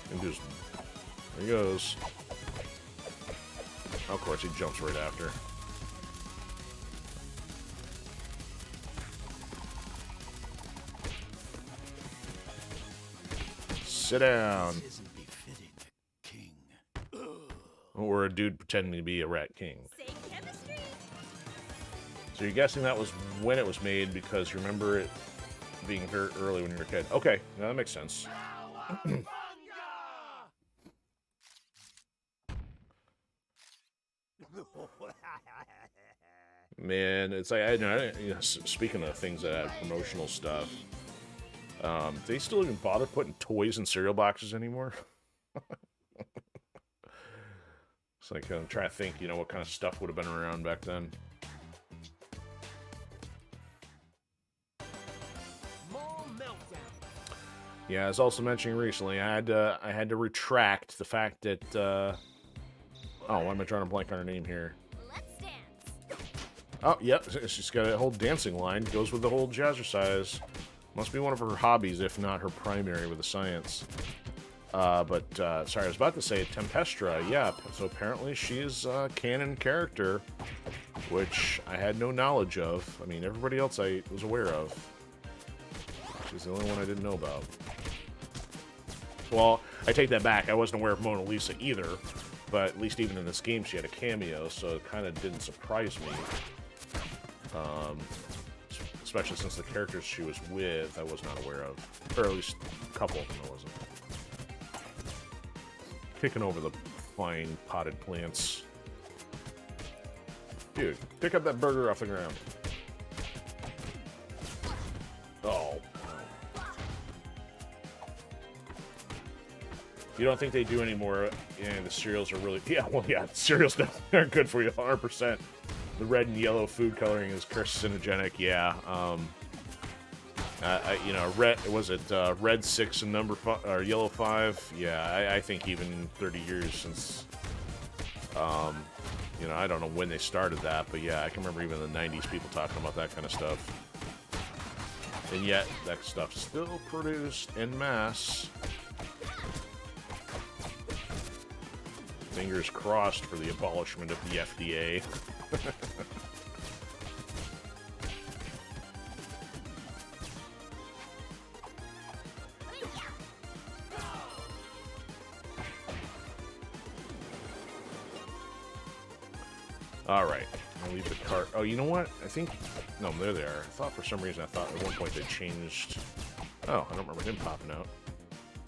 And just... There he goes. Of course, he jumps right after. Sit down. Or a dude pretending to be a rat king. So you're guessing that was when it was made because you remember it being hurt early when you were a kid. Okay, now that makes sense. Man, it's like, you know, speaking of things that have promotional stuff, they still even bother putting toys in cereal boxes anymore? It's like, I'm trying to think, you know, what kind of stuff would have been around back then. Yeah, I was also mentioning recently, I had to retract the fact that, oh, why am I drawing a blank on her name here? Let's dance. Oh, yep, she's got a whole dancing line, goes with the whole jazzercise. Must be one of her hobbies, if not her primary with the science. Sorry, I was about to say Tempestra, yeah, so apparently she's a canon character, which I had no knowledge of. I mean, everybody else I was aware of. She's the only one I didn't know about. Well, I take that back. I wasn't aware of Mona Lisa either, but at least even in this game she had a cameo, so it kind of didn't surprise me. Especially since the characters she was with I was not aware of. Or at least a couple of them I wasn't. Kicking over the fine potted plants. Dude, pick up that burger off the ground. Oh. You don't think they do anymore? Yeah, the cereals are really... Yeah, well, yeah, cereals definitely aren't good for you, 100%. The red and yellow food coloring is carcinogenic, yeah. You know, red 6 and number 5, or yellow 5? Yeah, I think even 30 years since... you know, I don't know when they started that, but yeah, I can remember even in the 90s people talking about that kind of stuff. And yet, that stuff's still produced en masse. Fingers crossed for the abolishment of the FDA. Alright, I'll leave the cart. Oh, you know what? I think... No, there they are. I thought for some reason, I thought at one point they changed... Oh, I don't remember him popping out.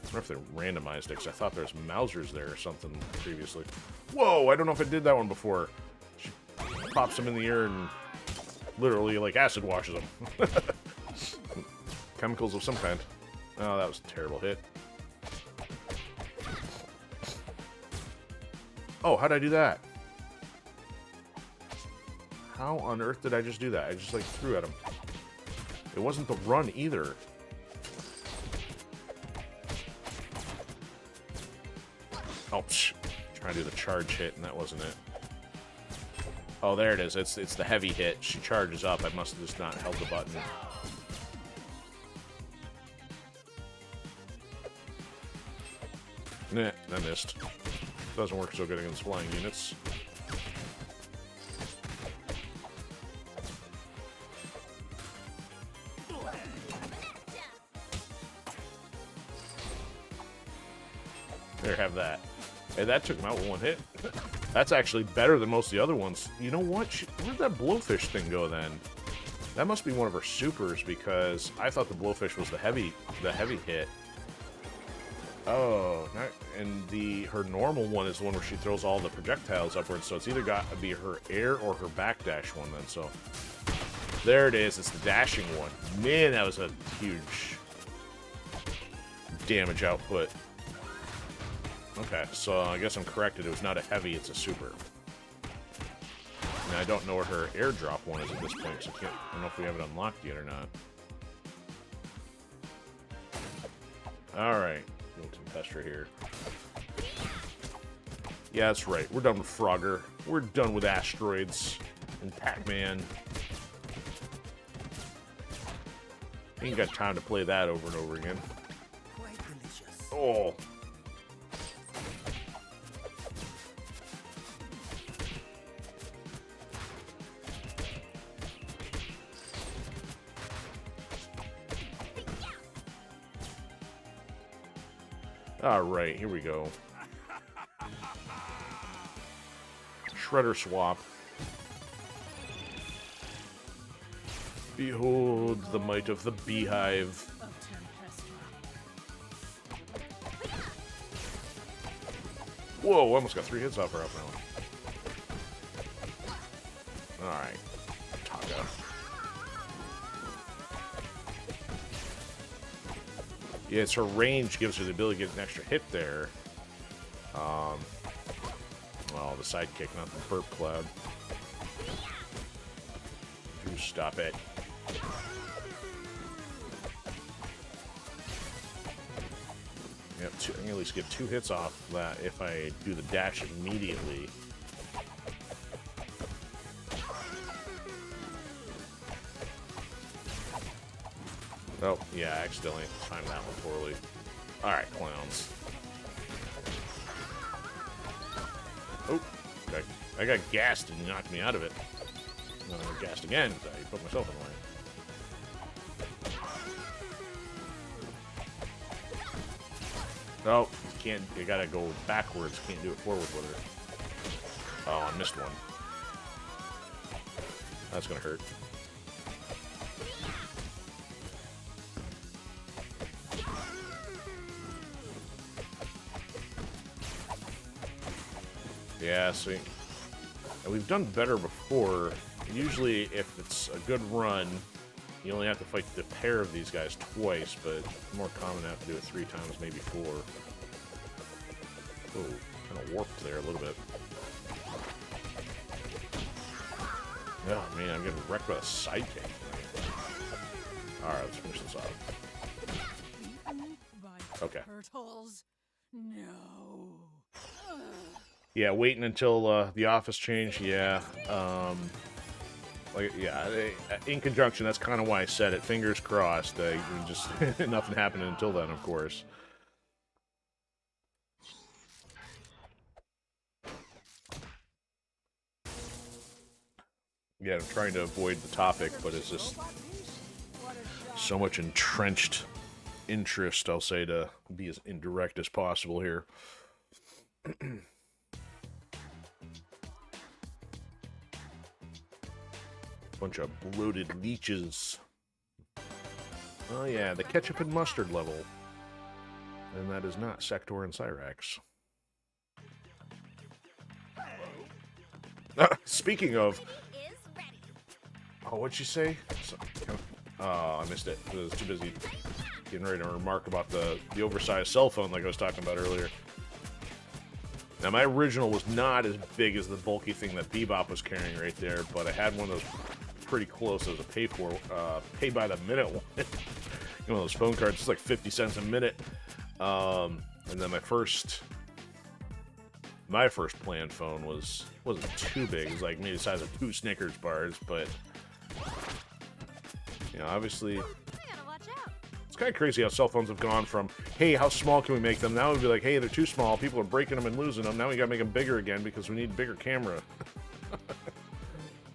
I wonder if they randomized it, because I thought there was Mausers there or something previously. Whoa, I don't know if I did that one before. She pops them in the air and literally, like, acid washes them. Chemicals of some kind. Oh, that was a terrible hit. Oh, how'd I do that? How on earth did I just do that? I just, like, threw at him. It wasn't the run, either. Oh, psh. Trying to do the charge hit, and that wasn't it. Oh, there it is. It's the heavy hit. She charges up. I must have just not held the button. Nah, I missed. Doesn't work so good against flying units. There, have that. Hey, that took him out with one hit. That's actually better than most of the other ones. You know what? Where'd that blowfish thing go then? That must be one of her supers, because I thought the blowfish was the heavy hit. Oh, and her normal one is the one where she throws all the projectiles upwards, so it's either got to be her air or her backdash one then, so... There it is, it's the dashing one. Man, that was a huge damage output. Okay, so I guess I'm corrected. It was not a heavy, it's a super. And I don't know where her airdrop one is at this point, so I don't know if we have it unlocked yet or not. Alright, little Tempestra here. Yeah, that's right. We're done with Frogger. We're done with asteroids and Pac-Man. Ain't got time to play that over and over again. Quite delicious. Oh. Alright, here we go. Shredder swap. Behold the might of the beehive. Whoa, almost got 3 hits off her up now. Alright. Taka. Yeah, it's her range gives her the ability to get an extra hit there. Well, the sidekick, not the burp cloud. Do stop it. Yep, I can at least get 2 hits off that if I do the dash immediately. Oh, yeah, I accidentally timed that one poorly. Alright, clowns. Oh, I got gassed and knocked me out of it. I got gassed again, so I put myself in the way. Oh, can't, you gotta go backwards, can't do it forward with her. Oh, I missed one. That's gonna hurt. Yeah, see, we've done better before. Usually, if it's a good run, you only have to fight the pair of these guys twice, but it's more common to have to do it 3 times, maybe 4. Oh, kind of warped there a little bit. Oh, man, I'm getting wrecked by a sidekick. Alright, let's finish this off. Okay. No. Yeah, waiting until the office change, yeah. Like, yeah, in conjunction, that's kind of why I said it. Fingers crossed. Just nothing happening until then, of course. Yeah, I'm trying to avoid the topic, but it's just so much entrenched interest, I'll say, to be as indirect as possible here. Bunch of bloated leeches. Oh yeah, the ketchup and mustard level. And that is not Sector and Cyrax. Speaking of... Oh, what'd you say? Oh, I missed it. I was too busy getting ready to remark about the oversized cell phone like I was talking about earlier. Now, my original was not as big as the bulky thing that Bebop was carrying right there, but I had one of those pretty close as a pay by the minute one. One of those phone cards, it's like 50 cents a minute. And then my first planned phone wasn't too big. It was like maybe the size of 2 Snickers bars, but you know, obviously it's kind of crazy how cell phones have gone from, hey, how small can we make them? Now we'd be like, hey, they're too small. People are breaking them and losing them. Now we gotta make them bigger again because we need a bigger camera.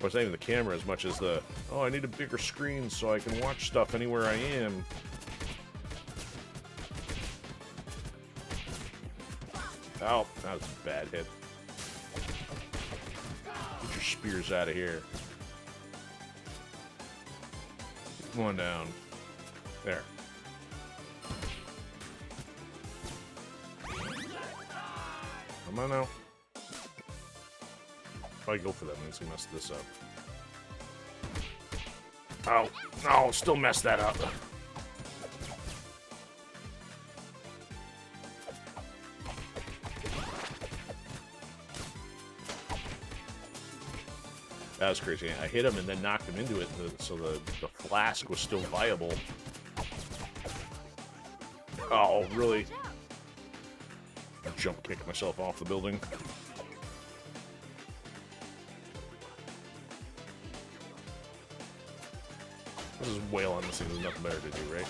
Or it's not even the camera as much as the, oh, I need a bigger screen so I can watch stuff anywhere I am. Oh, that was a bad hit. Get your spears out of here. Come on down. There. Come on now. If I go for that, it's gonna mess this up. Oh, no, still messed that up. That was crazy. I hit him and then knocked him into it, so the flask was still viable. Oh, really? I jump kicked myself off the building. This is whale on this thing. There's nothing better to do, right?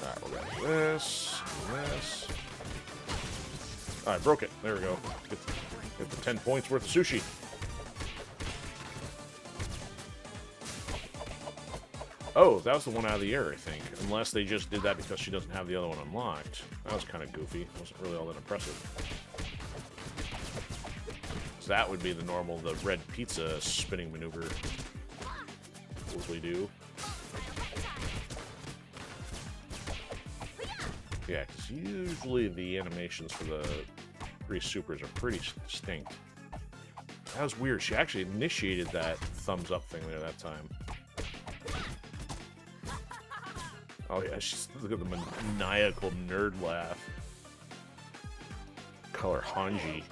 Alright, we're gonna do this. This. Alright, broke it. There we go. Get the 10 points worth of sushi. Oh, that was the one out of the air, I think. Unless they just did that because she doesn't have the other one unlocked. That was kind of goofy. Wasn't really all that impressive. So that would be the normal, the red pizza spinning maneuver. Usually do. Yeah, because usually the animations for the 3 supers are pretty distinct. That was weird. She actually initiated that thumbs up thing there that time. Oh yeah, she's, look at the maniacal nerd laugh. Color Hanji.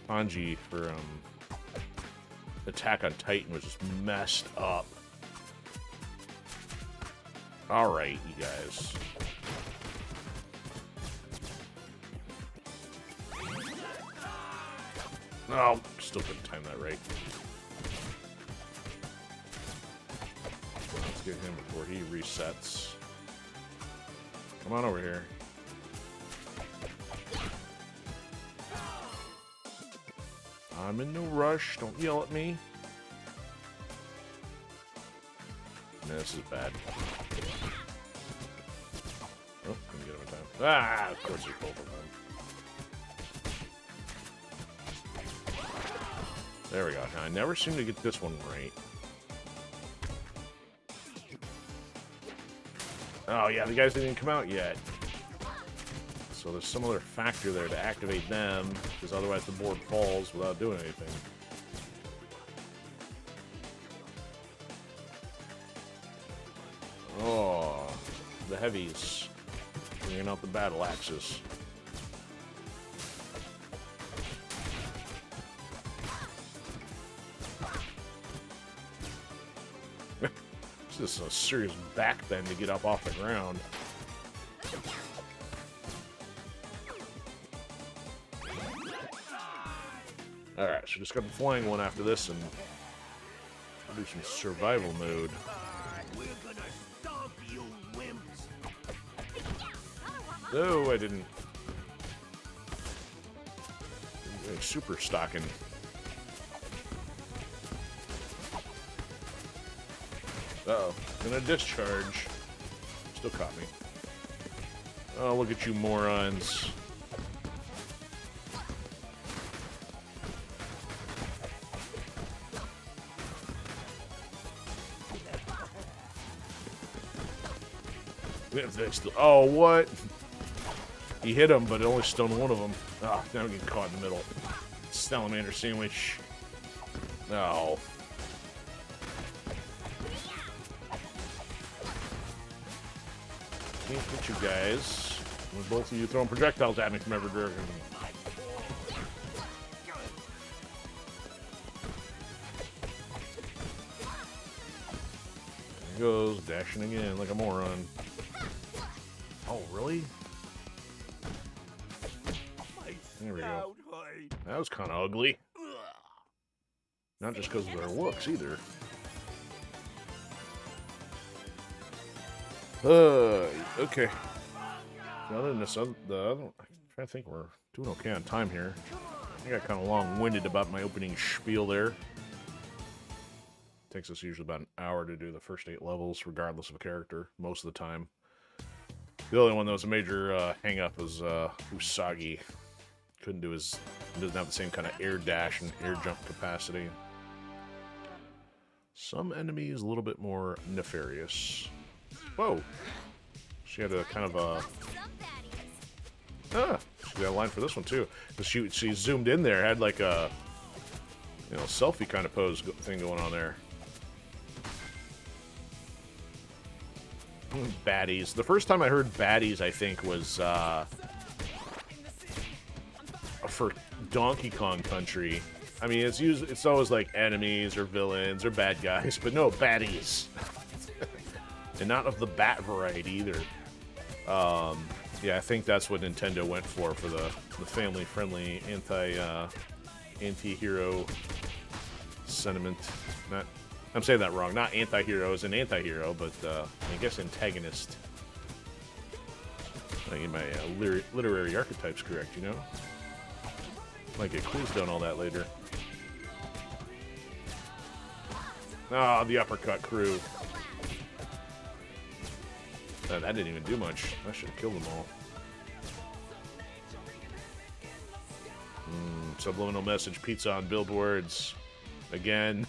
Hanji for Attack on Titan was just messed up. Alright, you guys. Oh, still couldn't time that right. Let's get him before he resets. Come on over here. I'm in no rush. Don't yell at me. Man, this is bad. Oh, couldn't get him in time. Ah, of course you're both of them. There we go. Now, I never seem to get this one right. Oh, yeah, the guys didn't even come out yet. So there's some other factor there to activate them, because otherwise the board falls without doing anything. Oh, the heavies. Bringing out the battle axes. This is a serious back bend to get up off the ground. Alright, so just got the flying one after this, and I'll do some survival mode. We're gonna stomp you, wimps. No, I didn't. Super stocking. Uh-oh. Gonna discharge. Still caught me. Oh, look at you morons. Oh, what? He hit him, but it only stoned one of them. Ah, now I'm getting caught in the middle. Salamander sandwich. No. Can't hit you guys. With both of you throwing projectiles at me from every direction. There he goes, dashing again like a moron. Oh, really? There we go. That was kind of ugly. Not just because of their looks, either. Okay. Other than this, I'm trying to think we're doing okay on time here. I got kind of long-winded about my opening spiel there. Takes us usually about an hour to do the first 8 levels, regardless of a character, most of the time. The only one that was a major hang-up was Usagi. Couldn't do his... doesn't have the same kind of air dash and air jump capacity. Some enemies a little bit more nefarious. Whoa! She had a kind of a... Ah! She got a line for this one, too. Because she zoomed in there, had like a... you know, selfie kind of pose thing going on there. Baddies. The first time I heard baddies, I think, was for Donkey Kong Country. I mean, it's always like enemies or villains or bad guys, but no, baddies. And not of the bat variety either. Yeah, I think that's what Nintendo went for the family-friendly anti-hero sentiment. I'm saying that wrong. Not anti-hero as an anti-hero, but I guess antagonist. I get my literary archetypes correct, you know? Might get quizzed on all that later. Ah, the uppercut crew. That didn't even do much. I should have killed them all. Subliminal message, pizza on billboards. Again.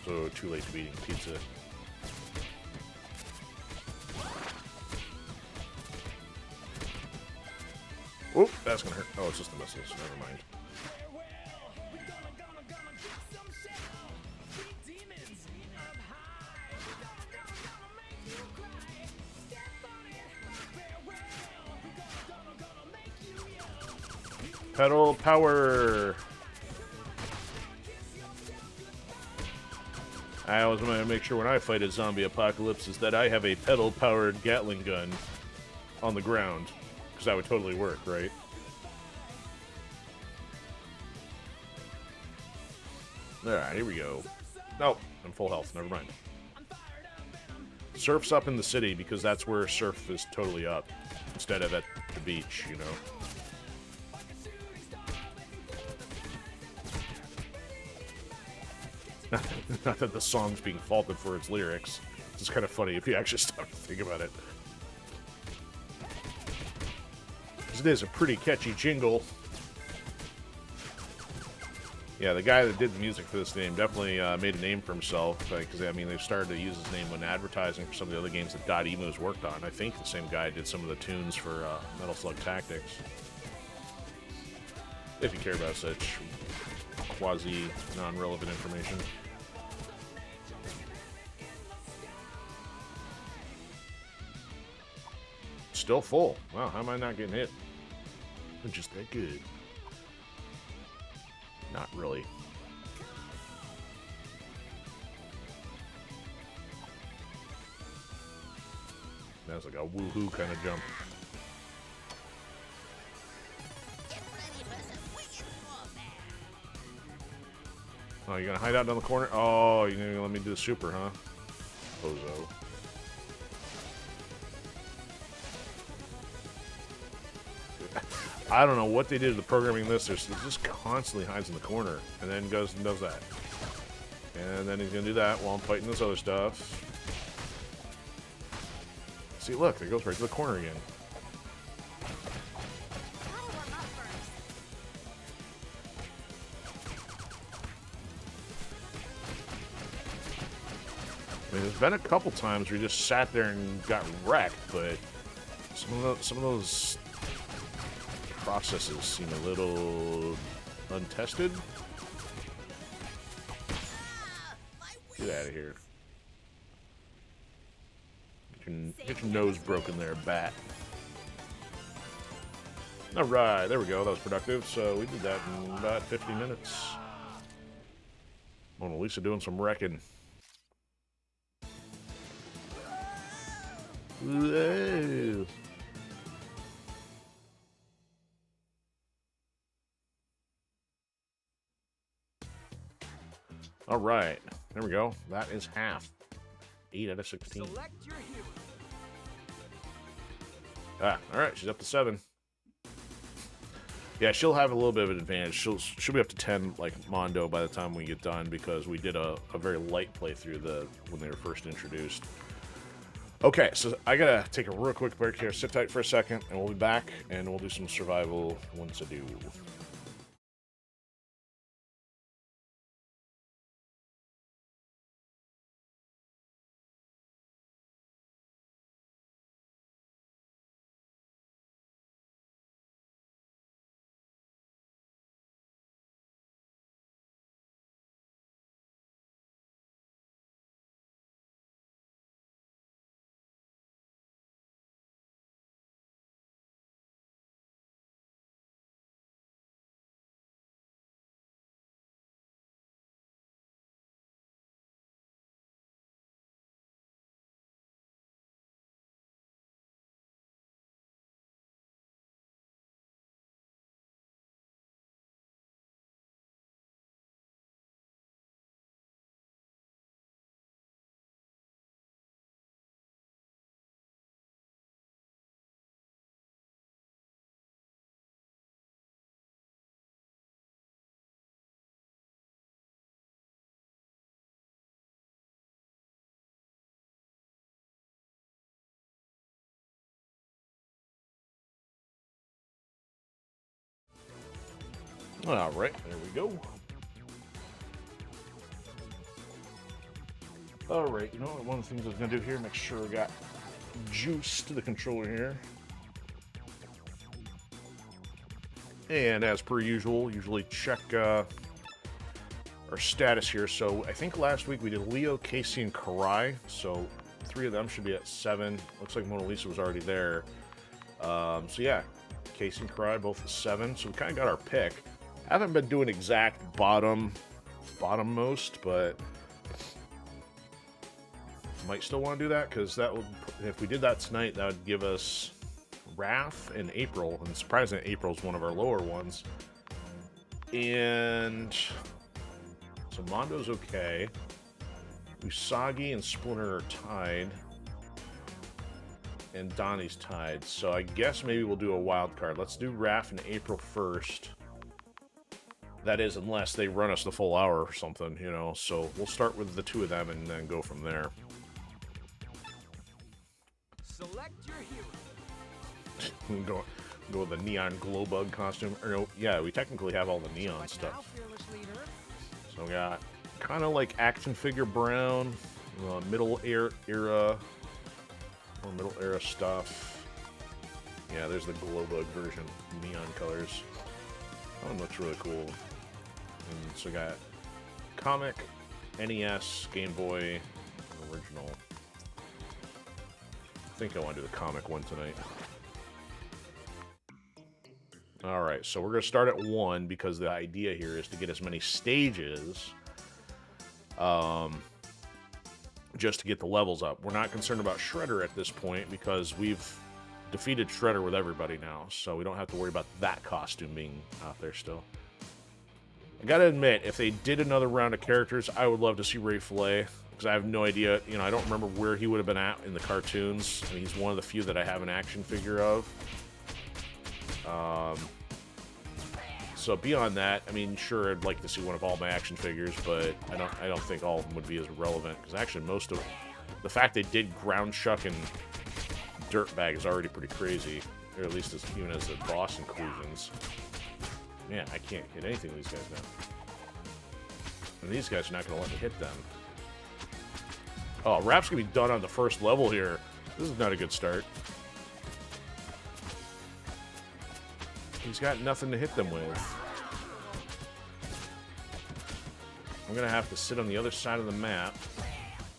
So too late to be eating pizza. Oop, that's gonna hurt. Oh, it's just the missiles. Never mind. Pedal power. I always want to make sure when I fight a zombie apocalypse is that I have a pedal-powered Gatling gun on the ground, because that would totally work, right? Alright, here we go. Nope, I'm full health, never mind. Surf's up in the city, because that's where surf is totally up, instead of at the beach, you know? Not that the song's being faulted for its lyrics. It's just kind of funny if you actually stop to think about it. It is a pretty catchy jingle. Yeah, the guy that did the music for this game definitely made a name for himself. Because, I mean, they've started to use his name when advertising for some of the other games that Dot.Emo's worked on. I think the same guy did some of the tunes for Metal Slug Tactics. If you care about such quasi-non-relevant information. Still full. Wow, how am I not getting hit? I'm just that good. Not really. That was like a woohoo kind of jump. Oh, you're gonna hide out down the corner? Oh, you're gonna let me do the super, huh? Bozo. I don't know what they did to the programming in this. It just constantly hides in the corner and then goes and does that. And then he's gonna do that while I'm fighting this other stuff. See, look, it goes right to the corner again. I mean, there's been a couple times where you just sat there and got wrecked, but some of those processes seem a little untested. Get out of here. Get your nose broken there, bat. Alright, there we go. That was productive. So we did that in about 50 minutes. Mona Lisa doing some wrecking. Whoa. All right, there we go. That is half. 8 out of 16. Select your hero. Ah, all right, she's up to 7. Yeah, she'll have a little bit of an advantage. She'll be up to 10 like Mondo by the time we get done because we did a very light playthrough when they were first introduced. Okay, so I gotta take a real quick break here. Sit tight for a second, and we'll be back, and we'll do some survival once I do. All right, there we go. All right, you know what? One of the things I was gonna do here, make sure I got juice to the controller here. And as per usual, usually check our status here. So I think last week we did Leo, Casey, and Karai. So 3 of them should be at 7. Looks like Mona Lisa was already there. So yeah, Casey and Karai both at 7. So we kind of got our pick. I haven't been doing exact bottommost, but might still want to do that because that would, if we did that tonight, that would give us Raph and April, and surprisingly, April's one of our lower ones. And so Mondo's okay. Usagi and Splinter are tied, and Donnie's tied. So I guess maybe we'll do a wild card. Let's do Raph and April first. That is, unless they run us the full hour or something, you know. So we'll start with the 2 of them and then go from there. Select your hero. Go with the neon glow bug costume. Or no, yeah, we technically have all the neon But stuff. now, fearless leader. So we got kind of like action figure brown, middle era stuff. Yeah, there's the glow bug version, neon colors. That one looks really cool. And so we got comic, NES, Game Boy, original. I think I want to do the comic one tonight. Alright, so we're going to start at 1 because the idea here is to get as many stages just to get the levels up. We're not concerned about Shredder at this point because we've defeated Shredder with everybody now, so we don't have to worry about that costume being out there still. I gotta admit, if they did another round of characters, I would love to see Ray Fillet, because I have no idea, you know, I don't remember where he would have been at in the cartoons. I mean, he's one of the few that I have an action figure of. So beyond that, I mean, sure, I'd like to see one of all my action figures, but I don't think all of them would be as relevant, because actually most of the fact they did Ground Chuck and Dirtbag is already pretty crazy, or at least even as the boss inclusions. Man, I can't hit anything with these guys now. And these guys are not going to let me hit them. Oh, Raph's going to be done on the first level here. This is not a good start. He's got nothing to hit them with. I'm going to have to sit on the other side of the map.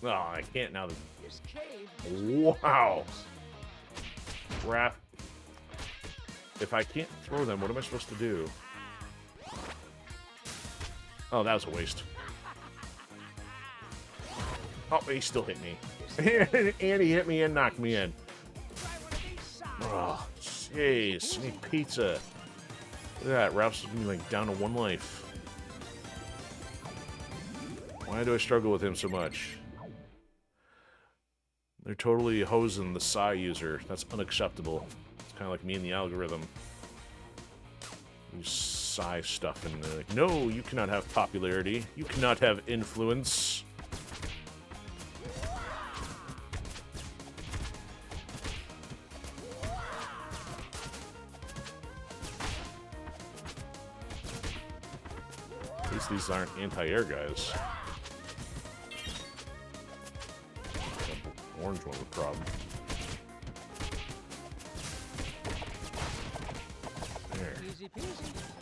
Oh, I can't now. Wow. Raph. If I can't throw them, what am I supposed to do? Oh, that was a waste. Oh, he still hit me. And he hit me and knocked me in. Oh, jeez. I need pizza. Look at that. Raph's gonna be like down to 1 life. Why do I struggle with him so much? They're totally hosing the Psy user. That's unacceptable. It's kind of like me and the algorithm. You Psy stuff and they're like, no, you cannot have popularity. You cannot have influence. At least these aren't anti-air guys. The orange one with a problem. There.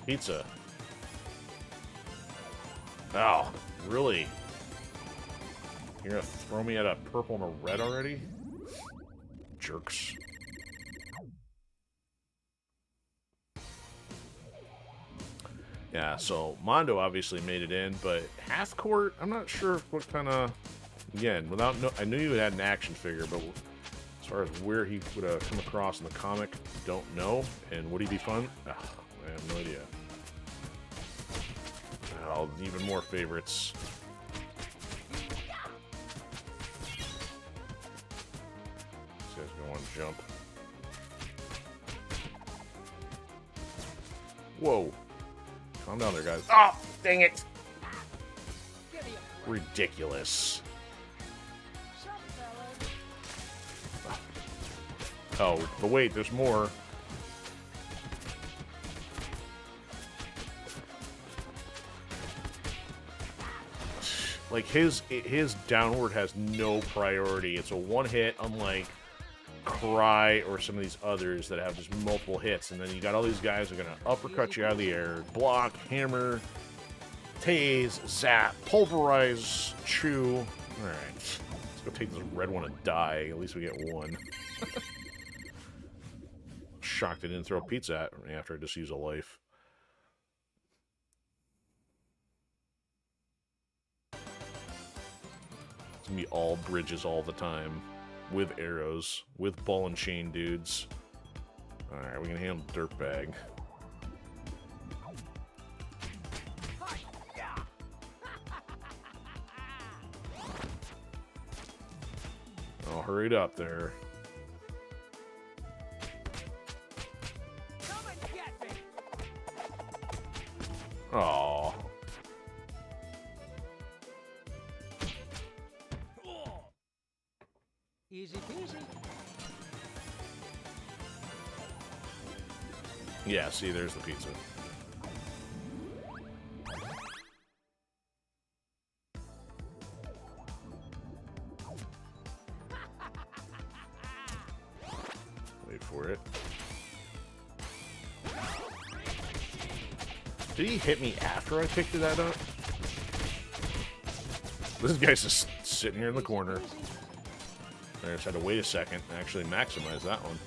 Pizza. Oh, really? You're gonna throw me at a purple and a red already? Jerks. Yeah, so Mondo obviously made it in, but Half-Court, I'm not sure what kind of... Again, I knew you had an action figure, but as far as where he would have come across in the comic, don't know. And would he be fun? Ugh, I have no idea. Oh, even more favorites. This guy's gonna want to jump. Whoa. Calm down there, guys. Oh, dang it! Ridiculous. Oh, but wait, there's more. Like, his downward has no priority. It's a one hit, unlike Cry or some of these others that have just multiple hits. And then you got all these guys who are going to uppercut you out of the air. Block, hammer, tase, zap, pulverize, chew. Alright. Let's go take this red one and die. At least we get one. Shocked I didn't throw pizza at me after I just used a life. It's gonna be all bridges all the time. With arrows. With ball and chain dudes. Alright, we can handle Dirtbag. Oh, hurry it up there. Aww. Easy peasy. Yeah, see, there's the pizza. Wait for it. Did he hit me after I picked that up? This guy's just sitting here in the corner. I just had to wait a second and actually maximize that one.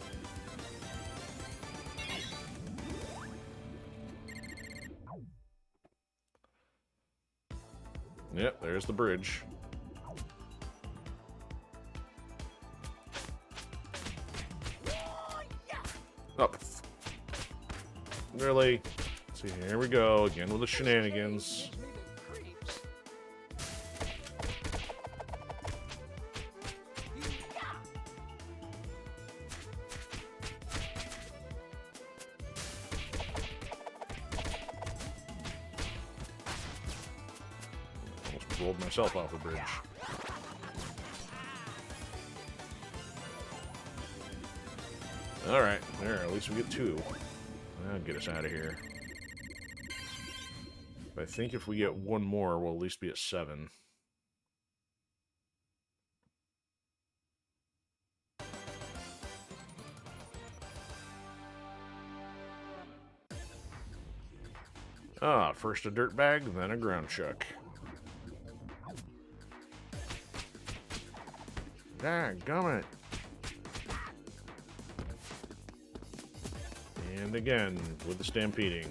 Yep, there's the bridge. Oh. Really? See, here we go again with the shenanigans. Almost rolled myself off the bridge. All right, there. At least we get 2. That'll get us out of here. I think if we get 1 more, we'll at least be at 7. Ah, first a dirt bag, then a ground chuck. Dadgummit. And again, with the stampeding.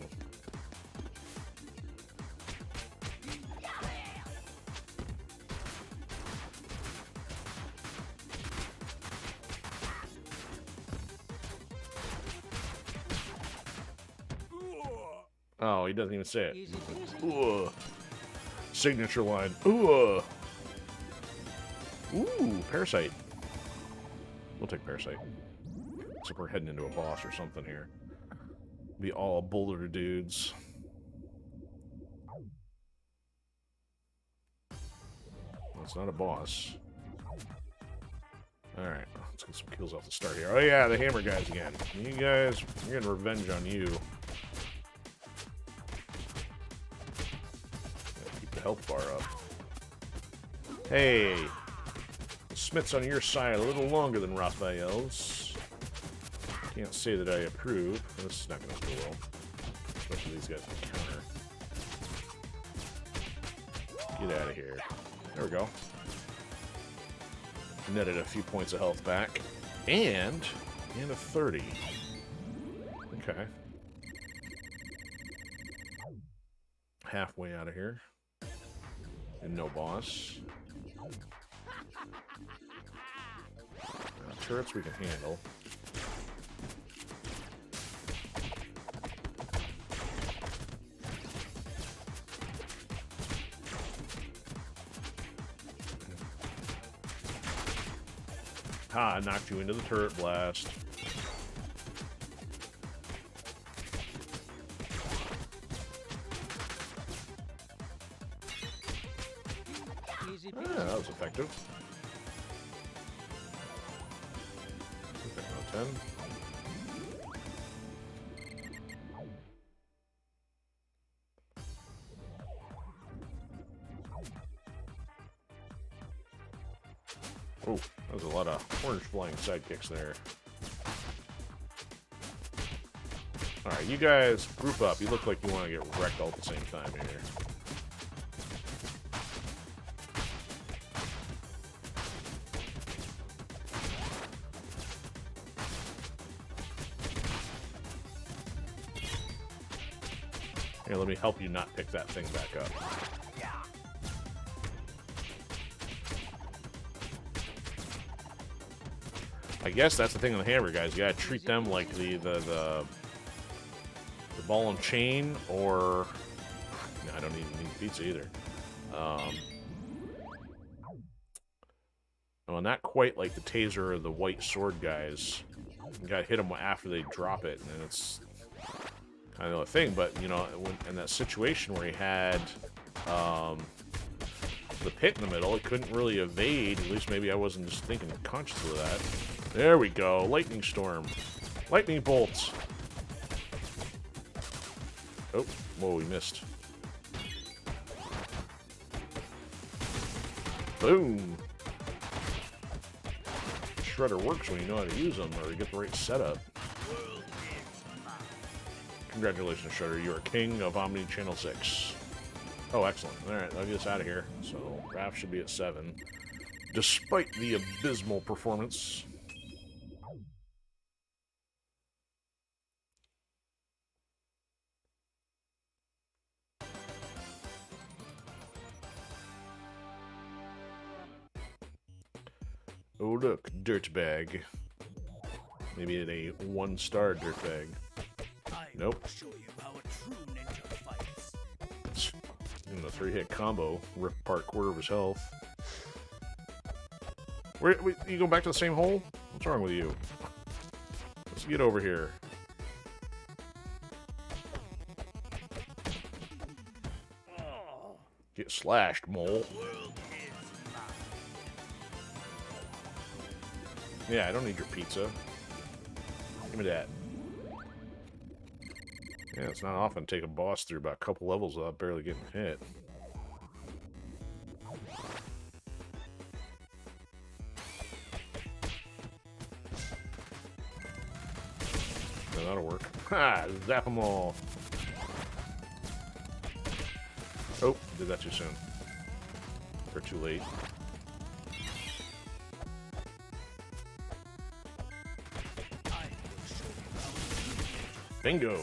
Oh, he doesn't even say it. Easy peasy. Ooh. Signature line. Ooh. Ooh, Parasite. We'll take Parasite. Except we're heading into a boss or something here. Be all boulder dudes. That's not a boss. Alright, let's get some kills off the start here. Oh yeah, the hammer guys again. You guys, we're getting revenge on you. Keep the health bar up. Hey! The Smith's on your side a little longer than Raphael's. Can't say that I approve. This is not going to go well. Especially these guys in counter. Get out of here. There we go. Netted a few points of health back. And a 30. Okay. Halfway out of here. And no boss. Turrets we can handle. Ha, I knocked you into the turret blast. Easy Ah, peasy. that was effective. Okay, no 10. Oh, that was a lot of orange flying sidekicks there. Alright, you guys group up. You look like you want to get wrecked all at the same time here. Here, let me help you not pick that thing back up. I guess that's the thing with the hammer guys. You gotta treat them like the ball and chain, or no, I don't even need pizza either. Well, not quite like the taser or the white sword guys. You gotta hit them after they drop it, and it's kind of a thing. But you know, in that situation where he had the pit in the middle, it couldn't really evade. At least maybe I wasn't just thinking consciously of that. There we go. Lightning storm. Lightning bolts. Oh, whoa, we missed. Boom. Shredder works when you know how to use them or you get the right setup. Congratulations, Shredder. You are king of Omni Channel 6. Oh, excellent. Alright, I'll get us out of here. So, Raph should be at 7. Despite the abysmal performance. Oh look, dirtbag. Maybe a 1-star dirtbag. I Nope. Show you how a true ninja fights. In the 3-hit combo, rip apart quarter of his health. Where you go back to the same hole? What's wrong with you? Let's get over here. Get slashed, mole. Yeah, I don't need your pizza. Give me that. Yeah, it's not often to take a boss through about a couple levels without barely getting hit. Yeah, that'll work. Ha! Zap them all. Oh, did that too soon. Or too late. Bingo!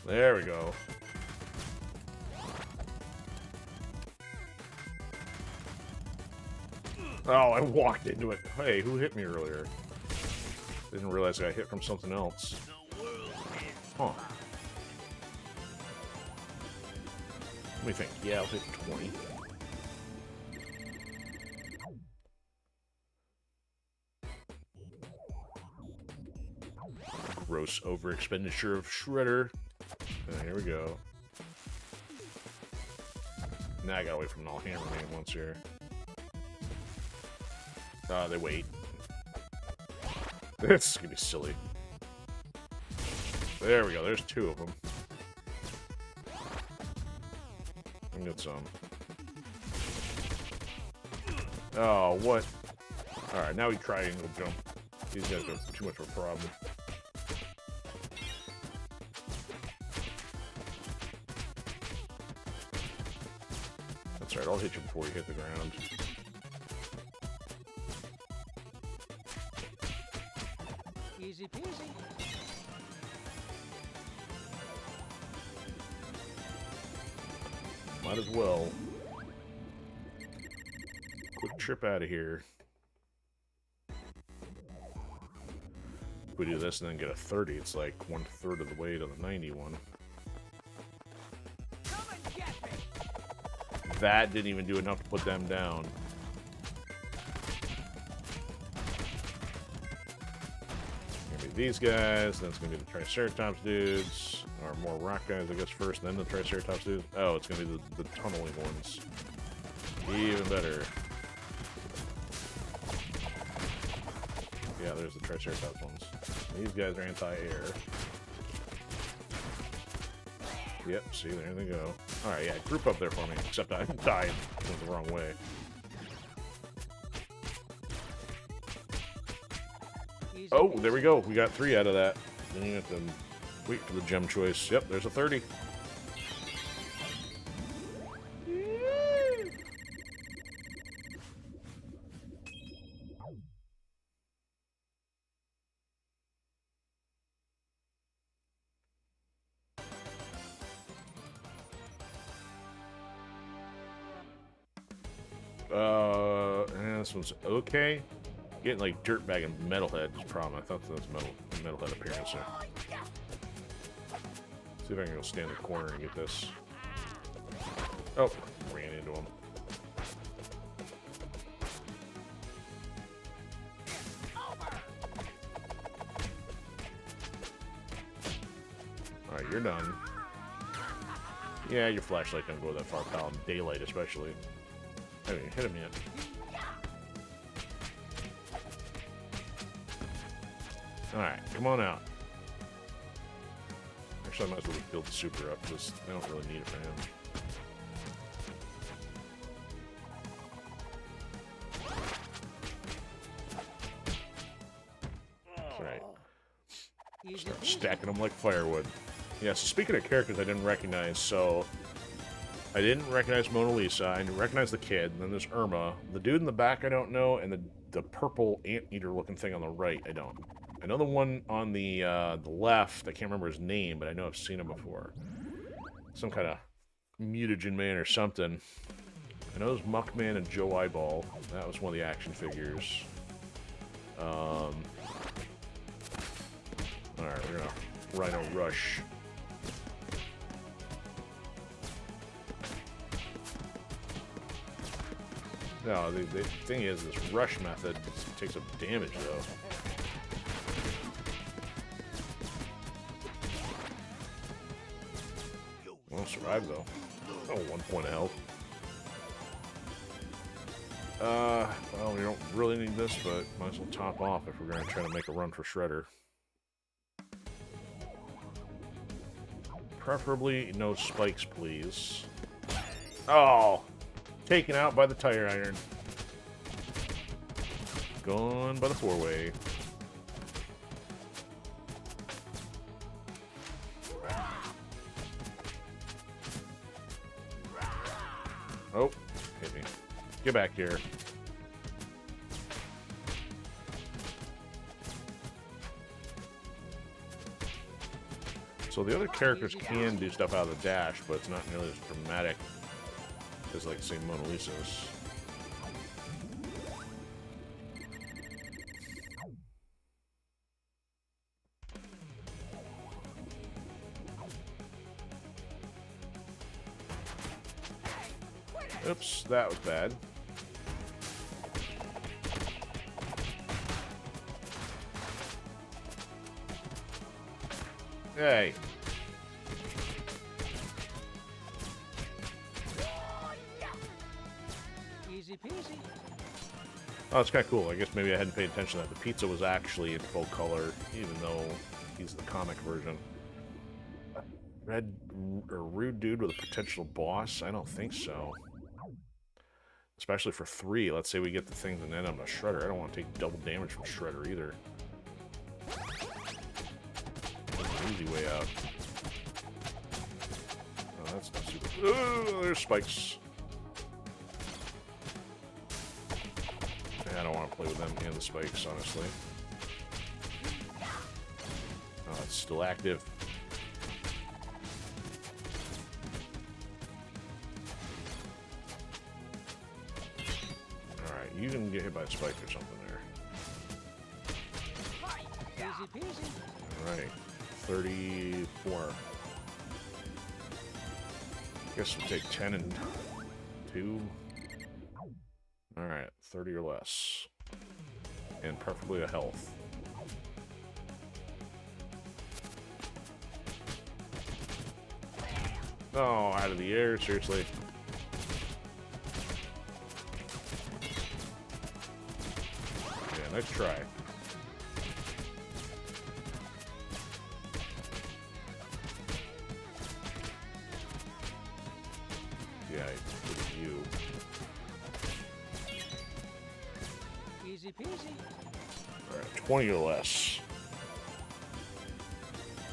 There we go. Oh, I walked into it. Hey, who hit me earlier? Didn't realize I got hit from something else. Huh. Let me think. Yeah, I'll hit 20. Gross overexpenditure of Shredder. Here we go. Now I gotta wait for them all hammer me once here. They wait. This is gonna be silly. There we go, there's 2 of them. I get some. Oh, what? Alright, now we triangle jump. These guys are too much of a problem. That's right, I'll hit you before you hit the ground. Easy peasy. Might as well. Quick trip out of here. If we do this and then get a 30, it's like 1/3 of the way to the 91. Come and get me. That didn't even do enough to put them down. Gonna be these guys, then it's gonna be the Triceratops dudes, or more rock guys, I guess, first, then the Triceratops dudes. Oh, it's gonna be the tunneling ones. Even better. Yeah, there's the Triceratops ones. These guys are anti-air. Yep, see, there they go. Alright, yeah, group up there for me, except I died. Went the wrong way. Easy Oh, peasy. there we go. We got 3 out of that. Then you have to wait for the gem choice. Yep, there's a 30. And this one's okay. Getting like dirtbag and metalhead is a problem. I thought that was metalhead appearance there. See if I can go stand in the corner and get this. Oh, ran into him. Alright, you're done. Yeah, your flashlight don't go that far, pal. In daylight, especially. I mean, hit him yet. Alright, come on out. Actually, I might as well build the super up, because I don't really need it for him. Alright. Easy Start peasy. stacking them like firewood. Yeah, so speaking of characters I didn't recognize, so... I didn't recognize Mona Lisa, I didn't recognize the kid, and then there's Irma. The dude in the back I don't know, and the purple anteater looking thing on the right I don't. I know the one on the left, I can't remember his name, but I know I've seen him before. Some kind of mutagen man or something. I know it was Muckman and Joe Eyeball. That was one of the action figures. Alright, we're gonna Rhino Rush. No, the thing is, this rush method takes up damage, though. Won't survive, though. Oh, 1 point of health. Well, we don't really need this, but might as well top off if we're going to try to make a run for Shredder. Preferably no spikes, please. Oh! Taken out by the tire iron. Gone by the 4-way. Oh, hit me. Get back here. So the other characters can do stuff out of the dash, but it's not nearly as dramatic as, like, say, Mona Lisa's. Oops, that was bad. Hey. Easy peasy. Oh, it's kind of cool. I guess maybe I hadn't paid attention to that. The pizza was actually in full color, even though he's the comic version. Red or rude dude with a potential boss? I don't think so. Especially for 3. Let's say we get the things and end up on a Shredder. I don't want to take double damage from Shredder either. Easy way out. Oh, that's not super. Oh, there's spikes. I don't want to play with them and the spikes, honestly. Oh, it's still active. Alright, you can get hit by a spike or something there. Easy peasy. Alright, 34. Guess we'll take 10 and 2. Alright, 30 or less. And preferably a health. Oh, out of the air, seriously. Yeah, nice try. Yeah, you. Easy peasy. Alright, 20 or less.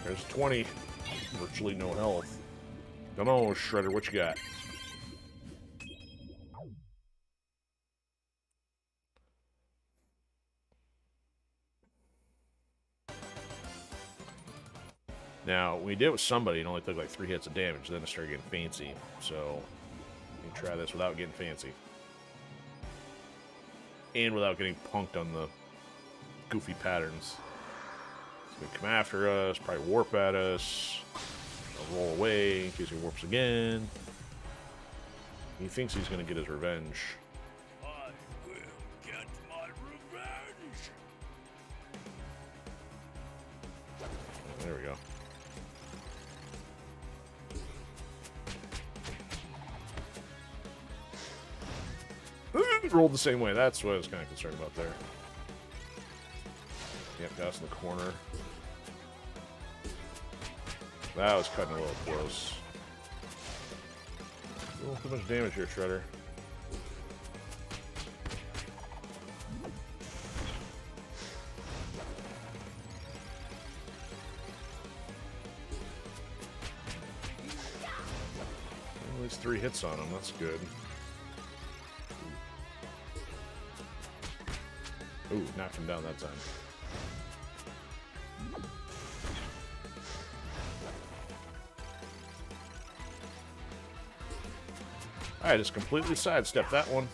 There's 20. Virtually no health. Come on, Shredder, what you got? Now, we did it with somebody, it only took like 3 hits of damage, then it started getting fancy. So, you can try this without getting fancy. And without getting punked on the goofy patterns. He's gonna come after us, probably warp at us. I'll roll away in case he warps again. He thinks he's gonna get his revenge. I will get my revenge. Oh, there we go. Rolled the same way. That's what I was kind of concerned about there. Yep, got us in the corner. That was cutting a little close. A little too much damage here, Shredder. At least 3 hits on him. That's good. Ooh, knocked him down that time. I just completely sidestepped that one.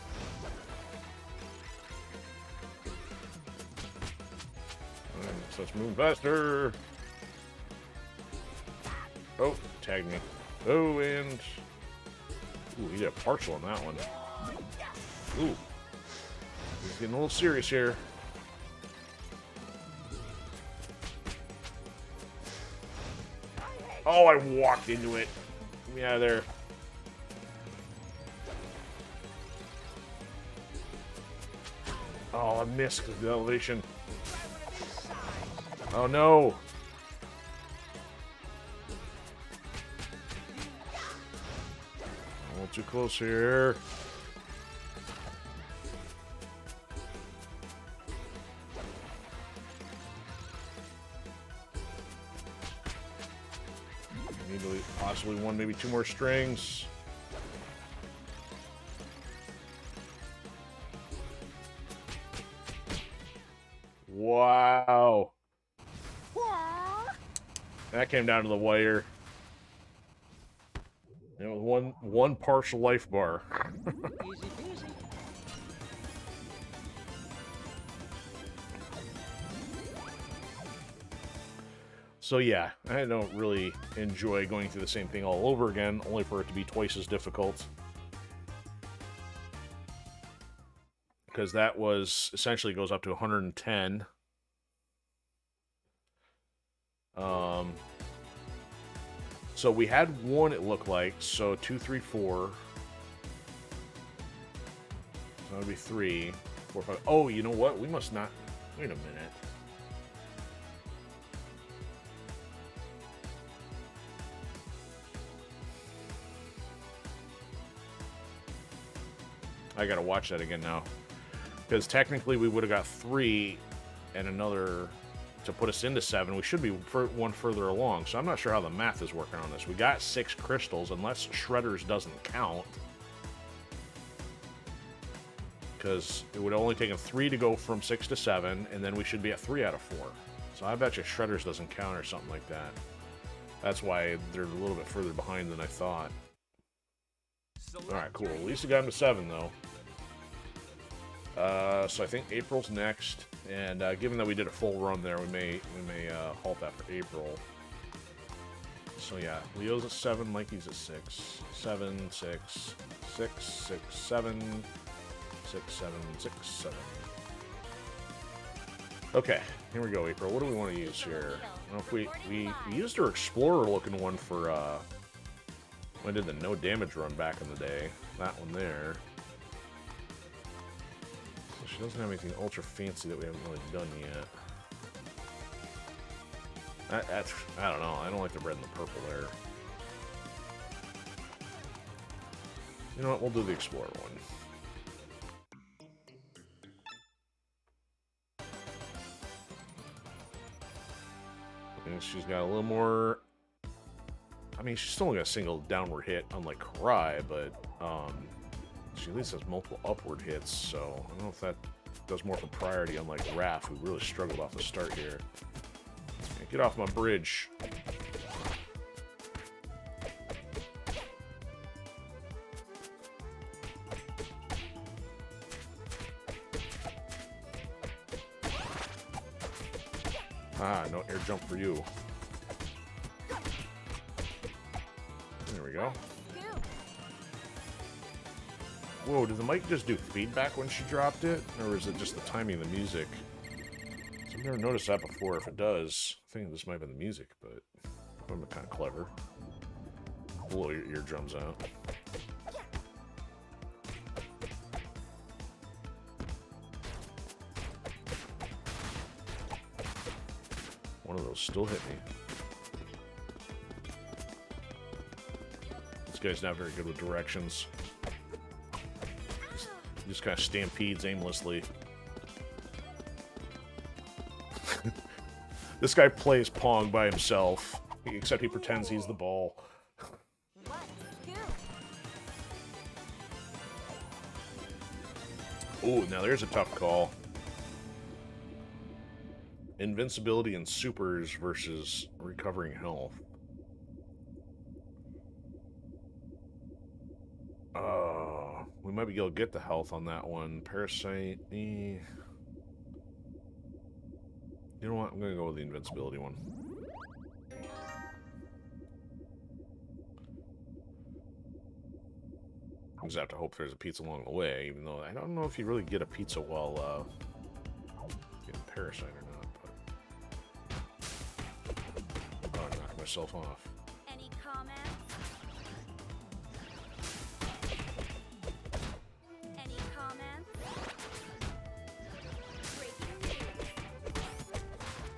So let's move faster. Oh, tag me. Oh, and... Ooh, he did a partial on that one. Ooh. He's getting a little serious here. Oh, I walked into it. Get me out of there. Oh, I missed the elevation. Oh, no. A little too close here. Need possibly one, maybe two more strings. Wow. That came down to the wire. It was one partial life bar. Easy peasy. So yeah, I don't really enjoy going through the same thing all over again, only for it to be twice as difficult. Because that was, essentially goes up to 110. So we had one, it looked like, so 2, 3, 4. So that would be 3, 4, 5. Oh, you know what? We must not, wait a minute. I gotta watch that again now. Because technically we would have got 3 and another to put us into 7. We should be one further along. So I'm not sure how the math is working on this. We got 6 crystals, unless Shredders doesn't count. Because it would have only taken 3 to go from 6 to 7, and then we should be at 3 out of 4. So I bet you Shredders doesn't count or something like that. That's why they're a little bit further behind than I thought. Alright, cool. At least we got him to 7, though. So I think April's next, and given that we did a full run there, we may halt that for April. So yeah, Leo's at 7, Mikey's at 6. 7, 6, 6, 6, 7, 6, 7, 6, 7. Okay, here we go, April. What do we want to use here? I don't know if we used our Explorer looking one for when I did the no damage run back in the day. That one there. So she doesn't have anything ultra fancy that we haven't really done yet. That's, I don't know. I don't like the red and the purple there. You know what? We'll do the Explorer one. And she's got a little more. I mean, she's still only got a single downward hit, unlike Karai, but she at least has multiple upward hits, so I don't know if that does more for priority, unlike Raph, who really struggled off the start here. Okay, get off my bridge. Ah, no air jump for you. There we go. Whoa, did the mic just do feedback when she dropped it? Or is it just the timing of the music? So I've never noticed that before. If it does, I think this might have been the music, but I'm kind of clever. Blow your eardrums out. One of those still hit me. This guy's not very good with directions. He just kind of stampedes aimlessly. This guy plays Pong by himself, except he pretends he's the ball. Ooh, now there's a tough call. Invincibility and supers versus recovering health. We might be able to get the health on that one. Parasite. You know what? I'm gonna go with the invincibility one. I just have to hope there's a pizza along the way, even though I don't know if you really get a pizza while getting parasite or not. But oh, I knocked myself off. Any comments? Any comments? Breaking news.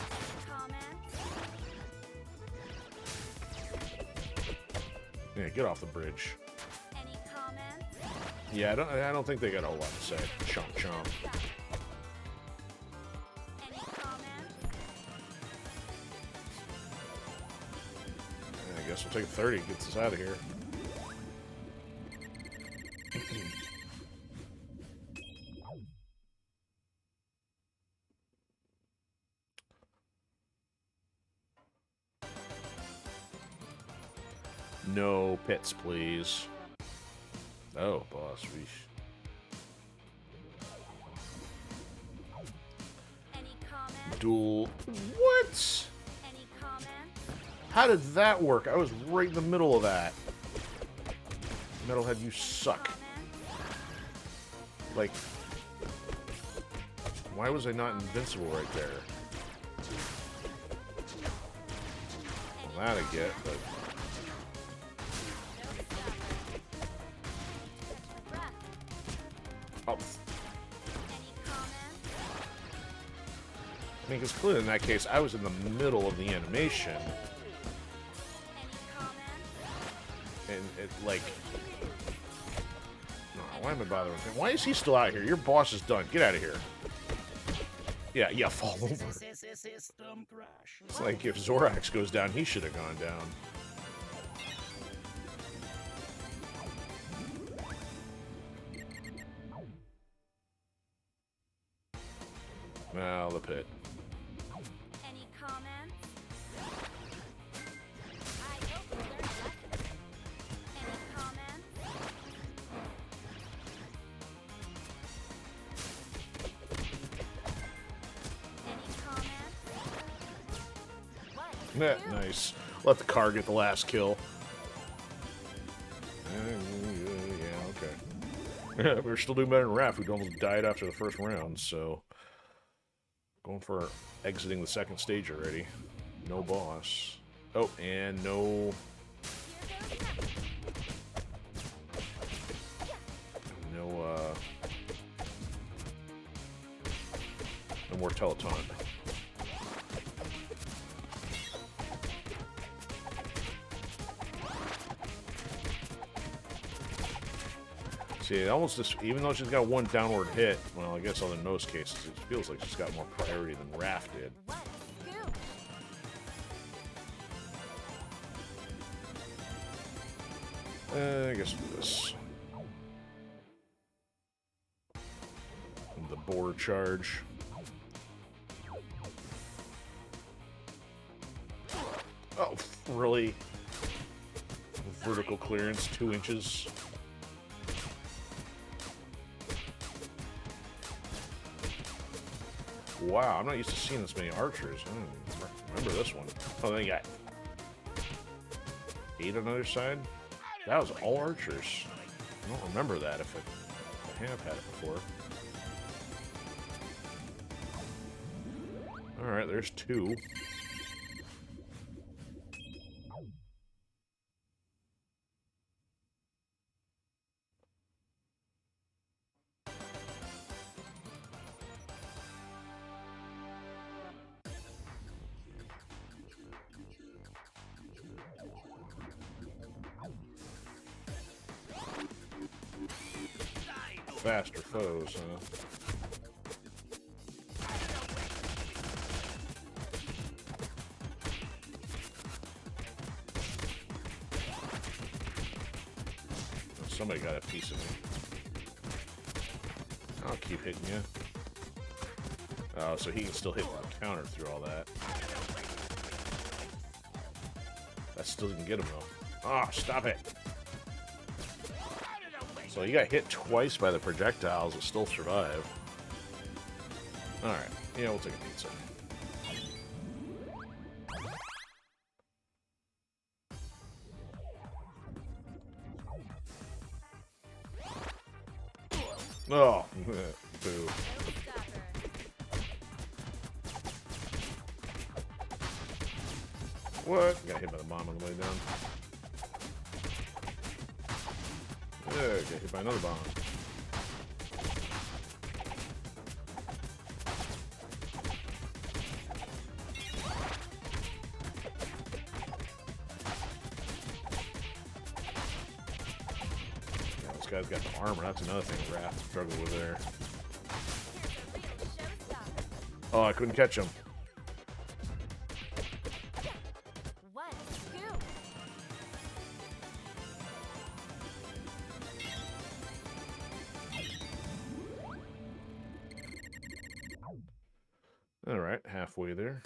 Any comments? Yeah, get off the bridge. Any comments? Yeah, I don't think they got a whole lot to say. Chomp chomp. Any comments? I guess we'll take 30. Gets us out of here. No pets, please. Oh, boss. Any comments? Duel. What? Any comments? How did that work? I was right in the middle of that. Metalhead, you suck. Comments? Like, why was I not invincible right there? Well, that I get, but... Oh. Any comments? I mean, because clearly in that case, I was in the middle of the animation, Any comments? and it, like... No, why am I bothering with him? Why is he still out here? Your boss is done. Get out of here. Yeah, fall over. System crash. It's like if Zorax goes down, he should have gone down. Well, the pit. Any comments? I hope you learned a lesson. Any comments? Any comments? What? Nah, nice. Let the car get the last kill. Yeah, okay. We're still doing better than Raph, who almost died after the first round, so... Going for exiting the second stage already. No boss. Oh, and no... No, no more Teleton. See, it almost just, even though she's got one downward hit, well, I guess other than most cases, it feels like she's got more priority than Raph did. What? Scoop. I guess do this. And the board charge. Oh, really? Vertical clearance, 2 inches. Wow, I'm not used to seeing this many archers. I don't remember this one. Oh, they got 8 on the other side? That was all archers. I don't remember that if I have had it before. Alright, there's 2. Faster foes, huh? Somebody got a piece of me. I'll keep hitting you. Oh, so he can still hit with a counter through all that. That still didn't get him though. Ah, stop it! So he got hit twice by the projectiles, but still survived. Alright, yeah, we'll take a pizza. Oh, boo. Showstopper. What? Got hit by the bomb on the way down. Yeah, got hit by another bomb. Yeah, this guy's got the armor. That's another thing Raph struggled with there. Here's the real showstopper. Oh, I couldn't catch him. What a scoop! All right, halfway there.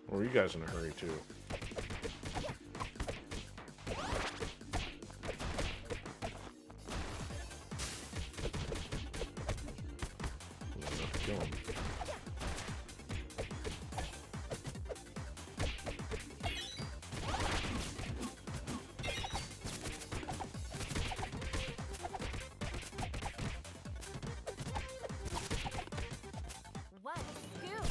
Or are you guys in a hurry too? Kill him. What a scoop!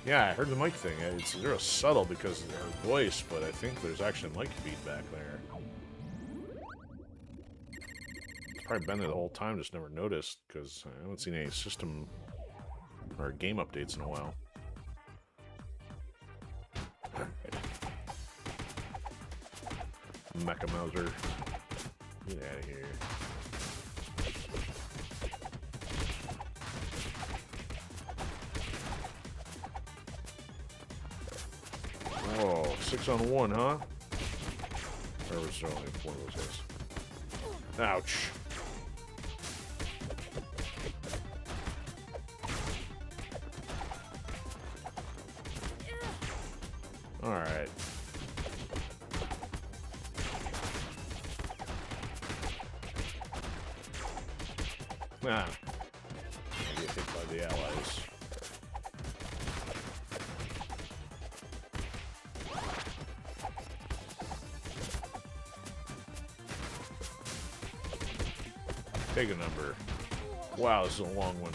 Yeah, I heard the mic thing. It's real subtle because of her voice, but I think there's actually mic feedback there. It's probably been there the whole time, just never noticed, because I haven't seen any system or game updates in a while. Mecha Mauser. Get out of here. Whoa, 6-on-1, huh? Or was there only 4 of those guys? Ouch. Alright. Ah. I get hit by the allies. Take a number. Wow, this is a long one.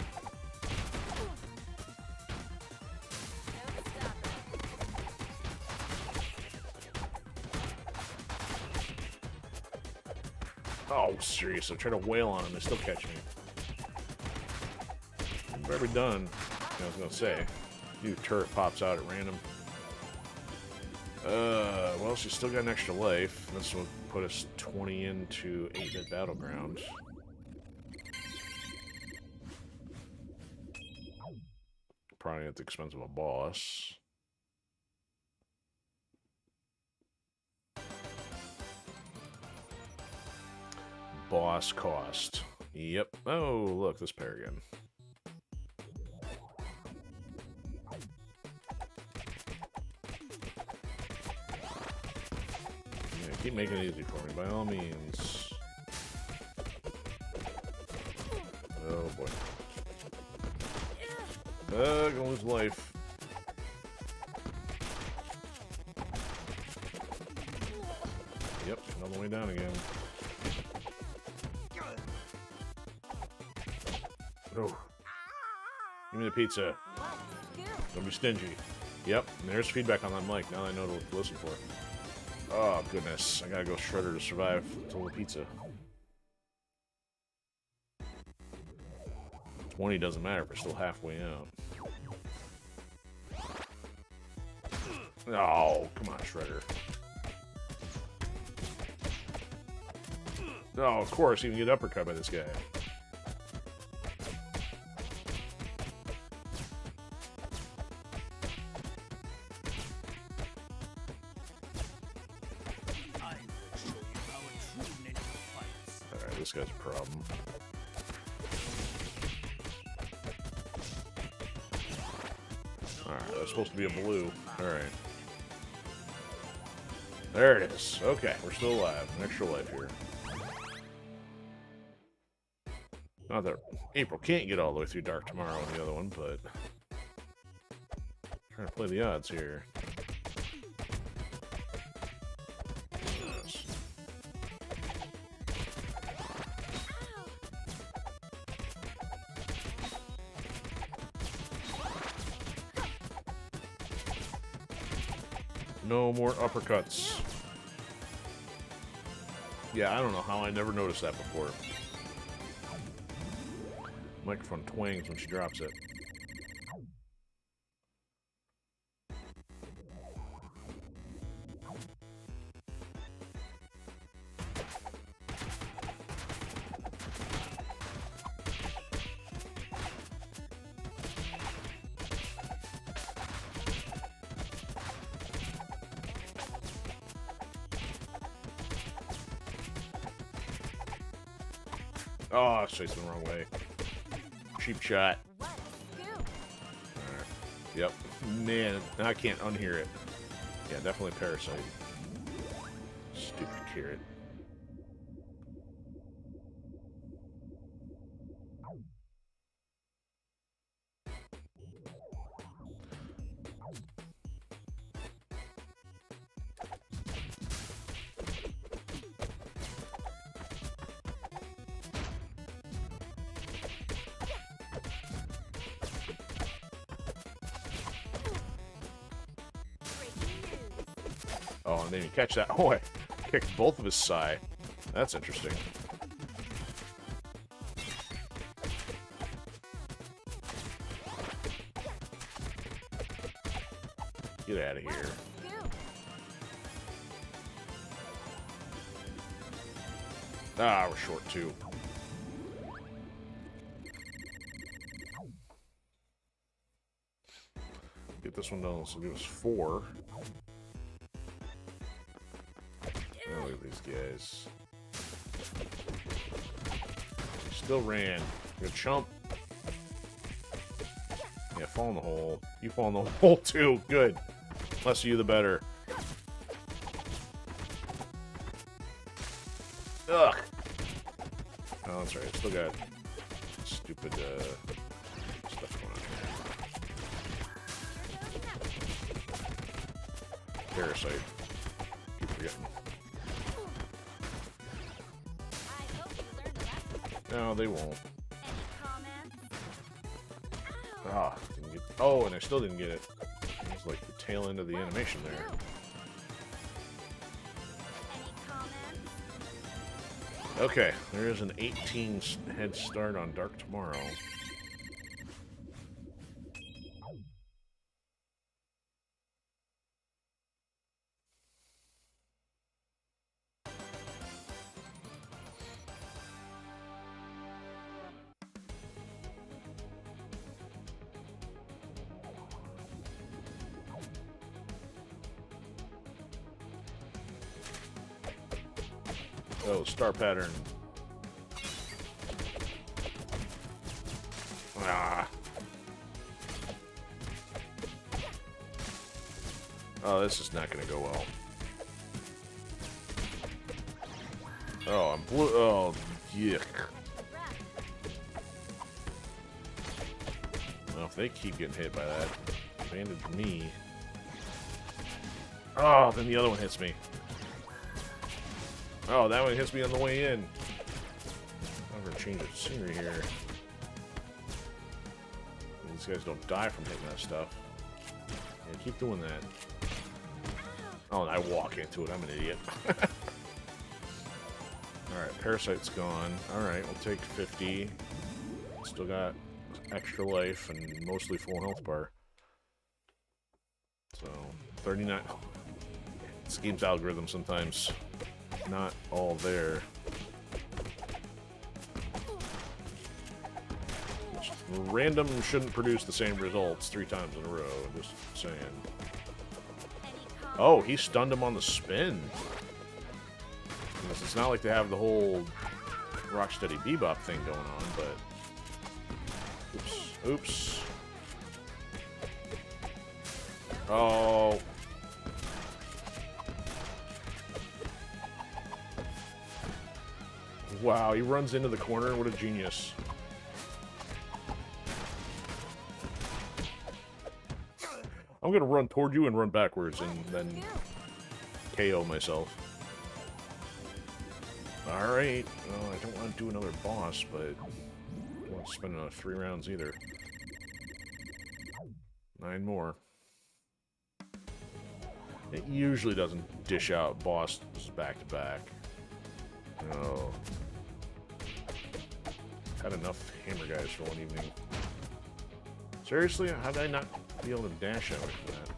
Oh, serious. I try to wail on him. They still catch me. What have we done? I was going to say. New turret pops out at random. Well, she's still got an extra life. This will put us 20 into 8-bit battleground. Probably at the expense of a boss. Boss cost. Yep. Oh, look, this pair again. Yeah, keep making it easy for me, by all means. Oh, boy. Gonna lose life. Yep, another way down again. Oh. Give me the pizza. Don't be stingy. Yep, and there's feedback on that mic. Now I know what to listen for. Oh, goodness. I gotta go shredder to survive until the pizza. 20 doesn't matter if we're still halfway out. Oh, come on, Shredder. Oh, of course, you can get uppercut by this guy. I will show you how a true ninja fights. Alright, this guy's a problem. Alright, that's supposed to be a blue. Alright. There it is. Okay, we're still alive. An extra life here. Not that April can't get all the way through Dark tomorrow on the other one, but trying to play the odds here. No more uppercuts. Yeah, I don't know how I never noticed that before. Microphone twangs when she drops it. Oh, it's facing the wrong way. Cheap shot. What a scoop! Alright. Yep. Man, now I can't unhear it. Yeah, definitely Parasite. Stupid carrot. Breaking news! Oh, and then you catch that. Oh, I kicked both of his Psy. That's interesting. Get out of What a here. scoop! Ah, we're short too. Get this one done. This will give us 4. Oh, look at these guys. Still ran. You're a chump. Yeah, fall in the hole. You fall in the hole too. Good. Less of you, the better. Ugh. Oh, that's right. Still got stupid stuff going on here. Parasite. Keep forgetting. I hope you learned a lesson. No, they won't. Any comments? Ow! Ah, didn't get. Oh, and I still didn't get it. It was like the tail end of the What a animation there. scoop! Any comments? Okay, there is an 18 head start on Dark Tomorrow. Oh, star pattern. Ah. Oh, this is not going to go well. Oh, I'm blue. Oh, yuck. Raph! Well, if they keep getting hit by that, advantage me. Oh, then the other one hits me. Oh, that one hits me on the way in. I'm gonna change the scenery here. These guys don't die from hitting that stuff. Yeah, keep doing that. Oh, and I walk into it. I'm an idiot. Alright, Parasite's gone. Alright, we'll take 50. Still got extra life and mostly full health bar. So, 39. This game's algorithm sometimes not all there. Random shouldn't produce the same results 3 times in a row, just saying. Any comments? Oh, he stunned him on the spin. It's not like they have the whole Rocksteady Bebop thing going on, but... Oops. Oops. Oh. Wow, he runs into the corner. What a genius. I'm gonna run toward you and run backwards and then KO myself. Alright. Well, I don't want to do another boss, but I don't want to spend another 3 rounds either. 9 more. It usually doesn't dish out bosses back to back. Oh. Had enough hammer guys for one evening. Seriously? How did I not be able to dash out like that?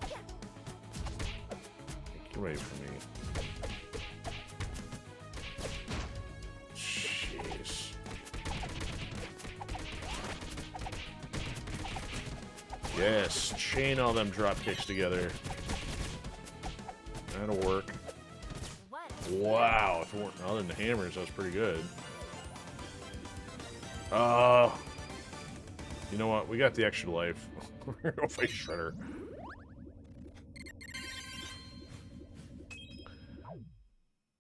Get away from me. Jeez. Yes, chain all them drop kicks together. That'll work. What? Wow, if it weren't other than the hammers, that was pretty good. You know what? We got the extra life. We're gonna go fight Shredder.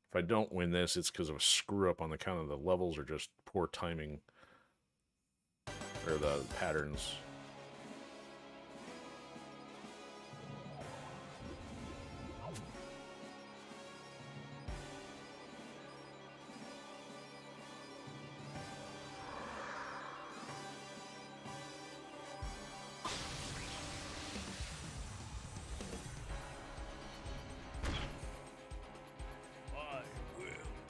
If I don't win this, it's because of a screw up on the count of the levels or just poor timing. Or the patterns. I will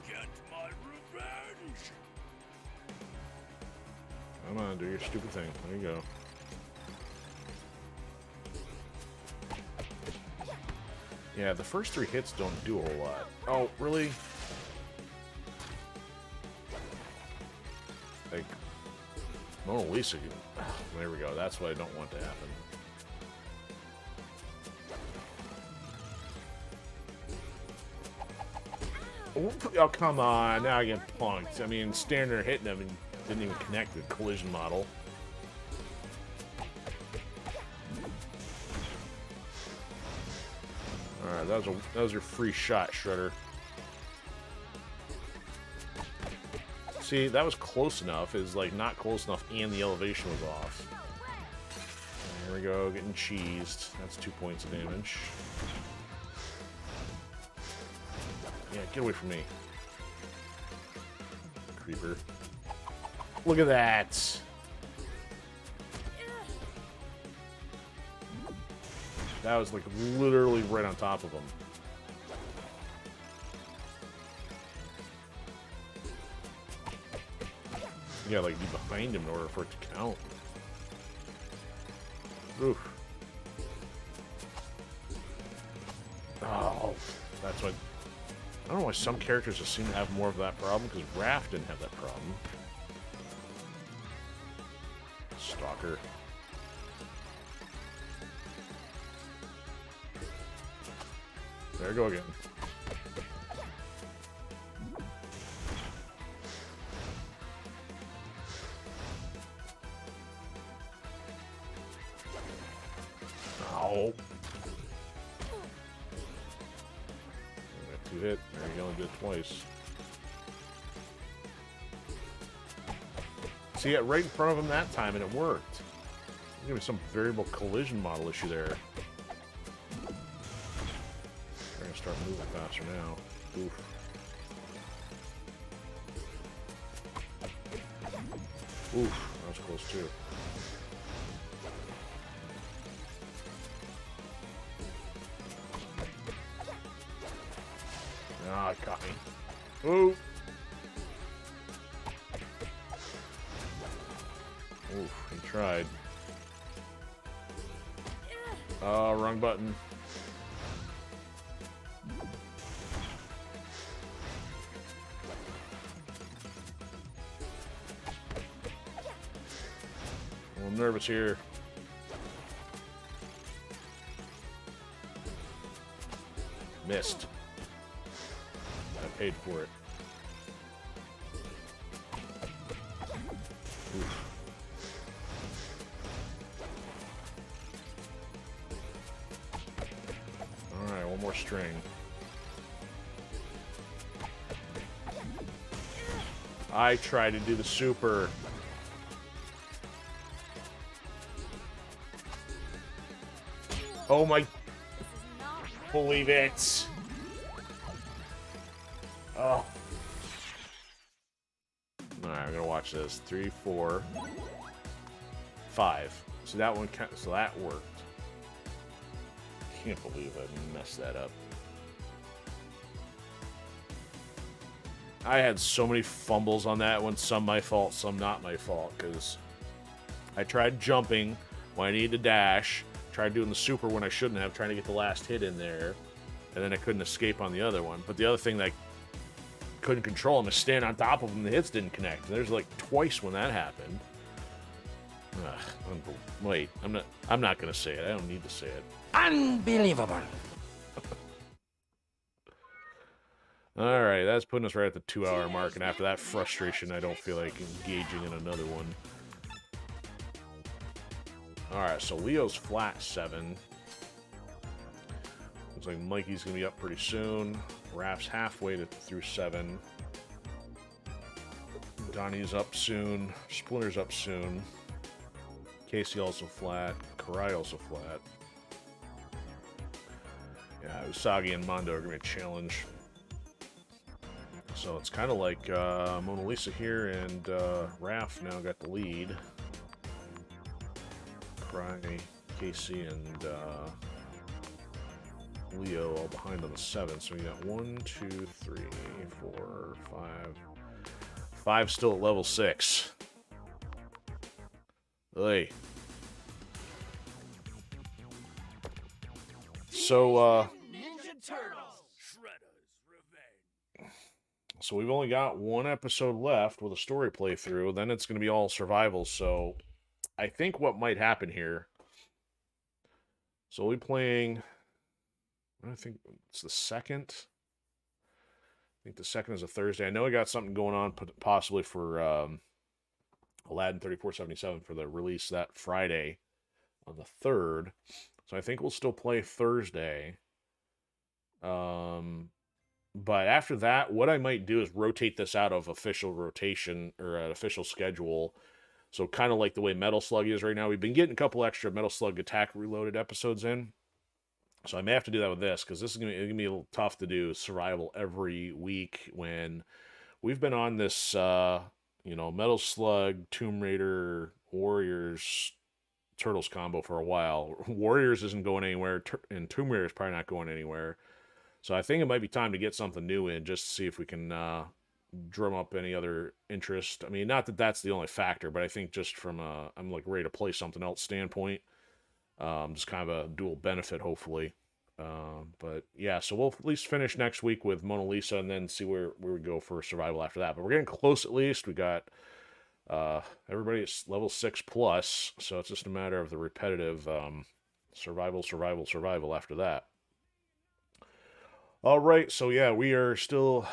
get my revenge. Come on, do your stupid thing. There you go. Yeah, the first 3 hits don't do a whole lot. Oh, really? Like, Mona Lisa can... There we go. That's what I don't want to happen. Oh, come on. Now I get punked. I mean, standing there hitting him and didn't even connect the collision model. Alright, that was your free shot, Shredder. See, that was close enough. Is like not close enough and the elevation was off. There we go, getting cheesed. That's 2 points of damage. Yeah, get away from me. Creeper. Look at that! That was like literally right on top of him. You gotta like be behind him in order for it to count. Oof. Oh, that's what. I don't know why some characters just seem to have more of that problem, because Raph didn't have that problem. Stalker. There we go again. Ow. Got 2 hit. There you go, did it twice. See, it right in front of him that time and it worked. There's gonna be some variable collision model issue there. We're gonna start moving faster now. Oof. Oof, that was close too. Ah, it got me. Ooh. Oof, he tried. Oh, wrong button. A little nervous here. Missed. I paid for it. Oof. Alright, one more string. I tried to do the super. Oh my... This is not real. Believe it. Oh. Alright, I'm gonna watch this. 3, 4, 5. So that one, so that worked. can't believe I messed that up. I had so many fumbles on that one, some my fault, some not my fault, because I tried jumping when I needed to dash, tried doing the super when I shouldn't have, trying to get the last hit in there, and then I couldn't escape on the other one. But the other thing that I couldn't control him is stand on top of him, the hits didn't connect. There's like twice when that happened. Wait, I'm not gonna say it. I don't need to say it. Unbelievable. All right, that's putting us right at the 2-hour mark, and after that frustration, I don't feel like engaging in another one. All right, so Leo's flat 7. Looks like Mikey's gonna be up pretty soon. Raph's halfway through 7. Donnie's up soon. Splinter's up soon. Casey also flat. Karai also flat. Yeah, Usagi and Mondo are gonna be a challenge. So it's kind of like Mona Lisa here, and Raph now got the lead. Cry, Casey, and Leo all behind on the 7. So we got 1, 2, 3, 4, 5. 5 still at level 6. Hey. So, Ninja Turtles. Shredder's Revenge. So we've only got one episode left with a story playthrough. Then it's going to be all survival. So I think what might happen here. So we'll be playing. I think it's the 2nd. I think the 2nd is a Thursday. I know I got something going on possibly for Aladdin 3477 for the release that Friday on the 3rd. So I think we'll still play Thursday. But after that, what I might do is rotate this out of official rotation or an official schedule. So kind of like the way Metal Slug is right now. We've been getting a couple extra Metal Slug Attack Reloaded episodes in. So I may have to do that with this, because this is going to be a little tough to do survival every week when we've been on this, Metal Slug, Tomb Raider, Warriors, Turtles combo for a while. Warriors isn't going anywhere, and Tomb Raider is probably not going anywhere. So I think it might be time to get something new in, just to see if we can drum up any other interest. I mean, not that that's the only factor, but I think just from I'm like ready to play something else standpoint. Just kind of a dual benefit, hopefully. But yeah, so we'll at least finish next week with Mona Lisa and then see where we go for survival after that. But we're getting close at least. We got everybody at level 6+, so it's just a matter of the repetitive survival after that. All right, so yeah, we are still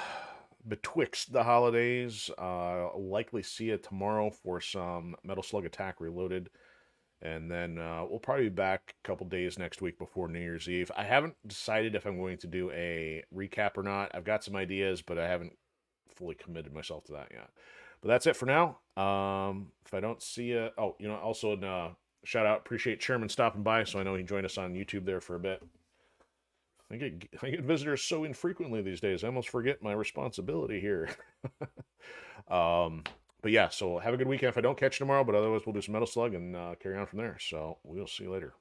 betwixt the holidays. Likely see you tomorrow for some Metal Slug Attack Reloaded. And then we'll probably be back a couple days next week before New Year's Eve. I haven't decided if I'm going to do a recap or not. I've got some ideas, but I haven't fully committed myself to that yet. But that's it for now. If I don't see you... Oh, also shout out. Appreciate Chairman stopping by, so I know he joined us on YouTube there for a bit. I get visitors so infrequently these days. I almost forget my responsibility here. But yeah, so have a good weekend if I don't catch you tomorrow, but otherwise we'll do some Metal Slug and carry on from there. So we'll see you later.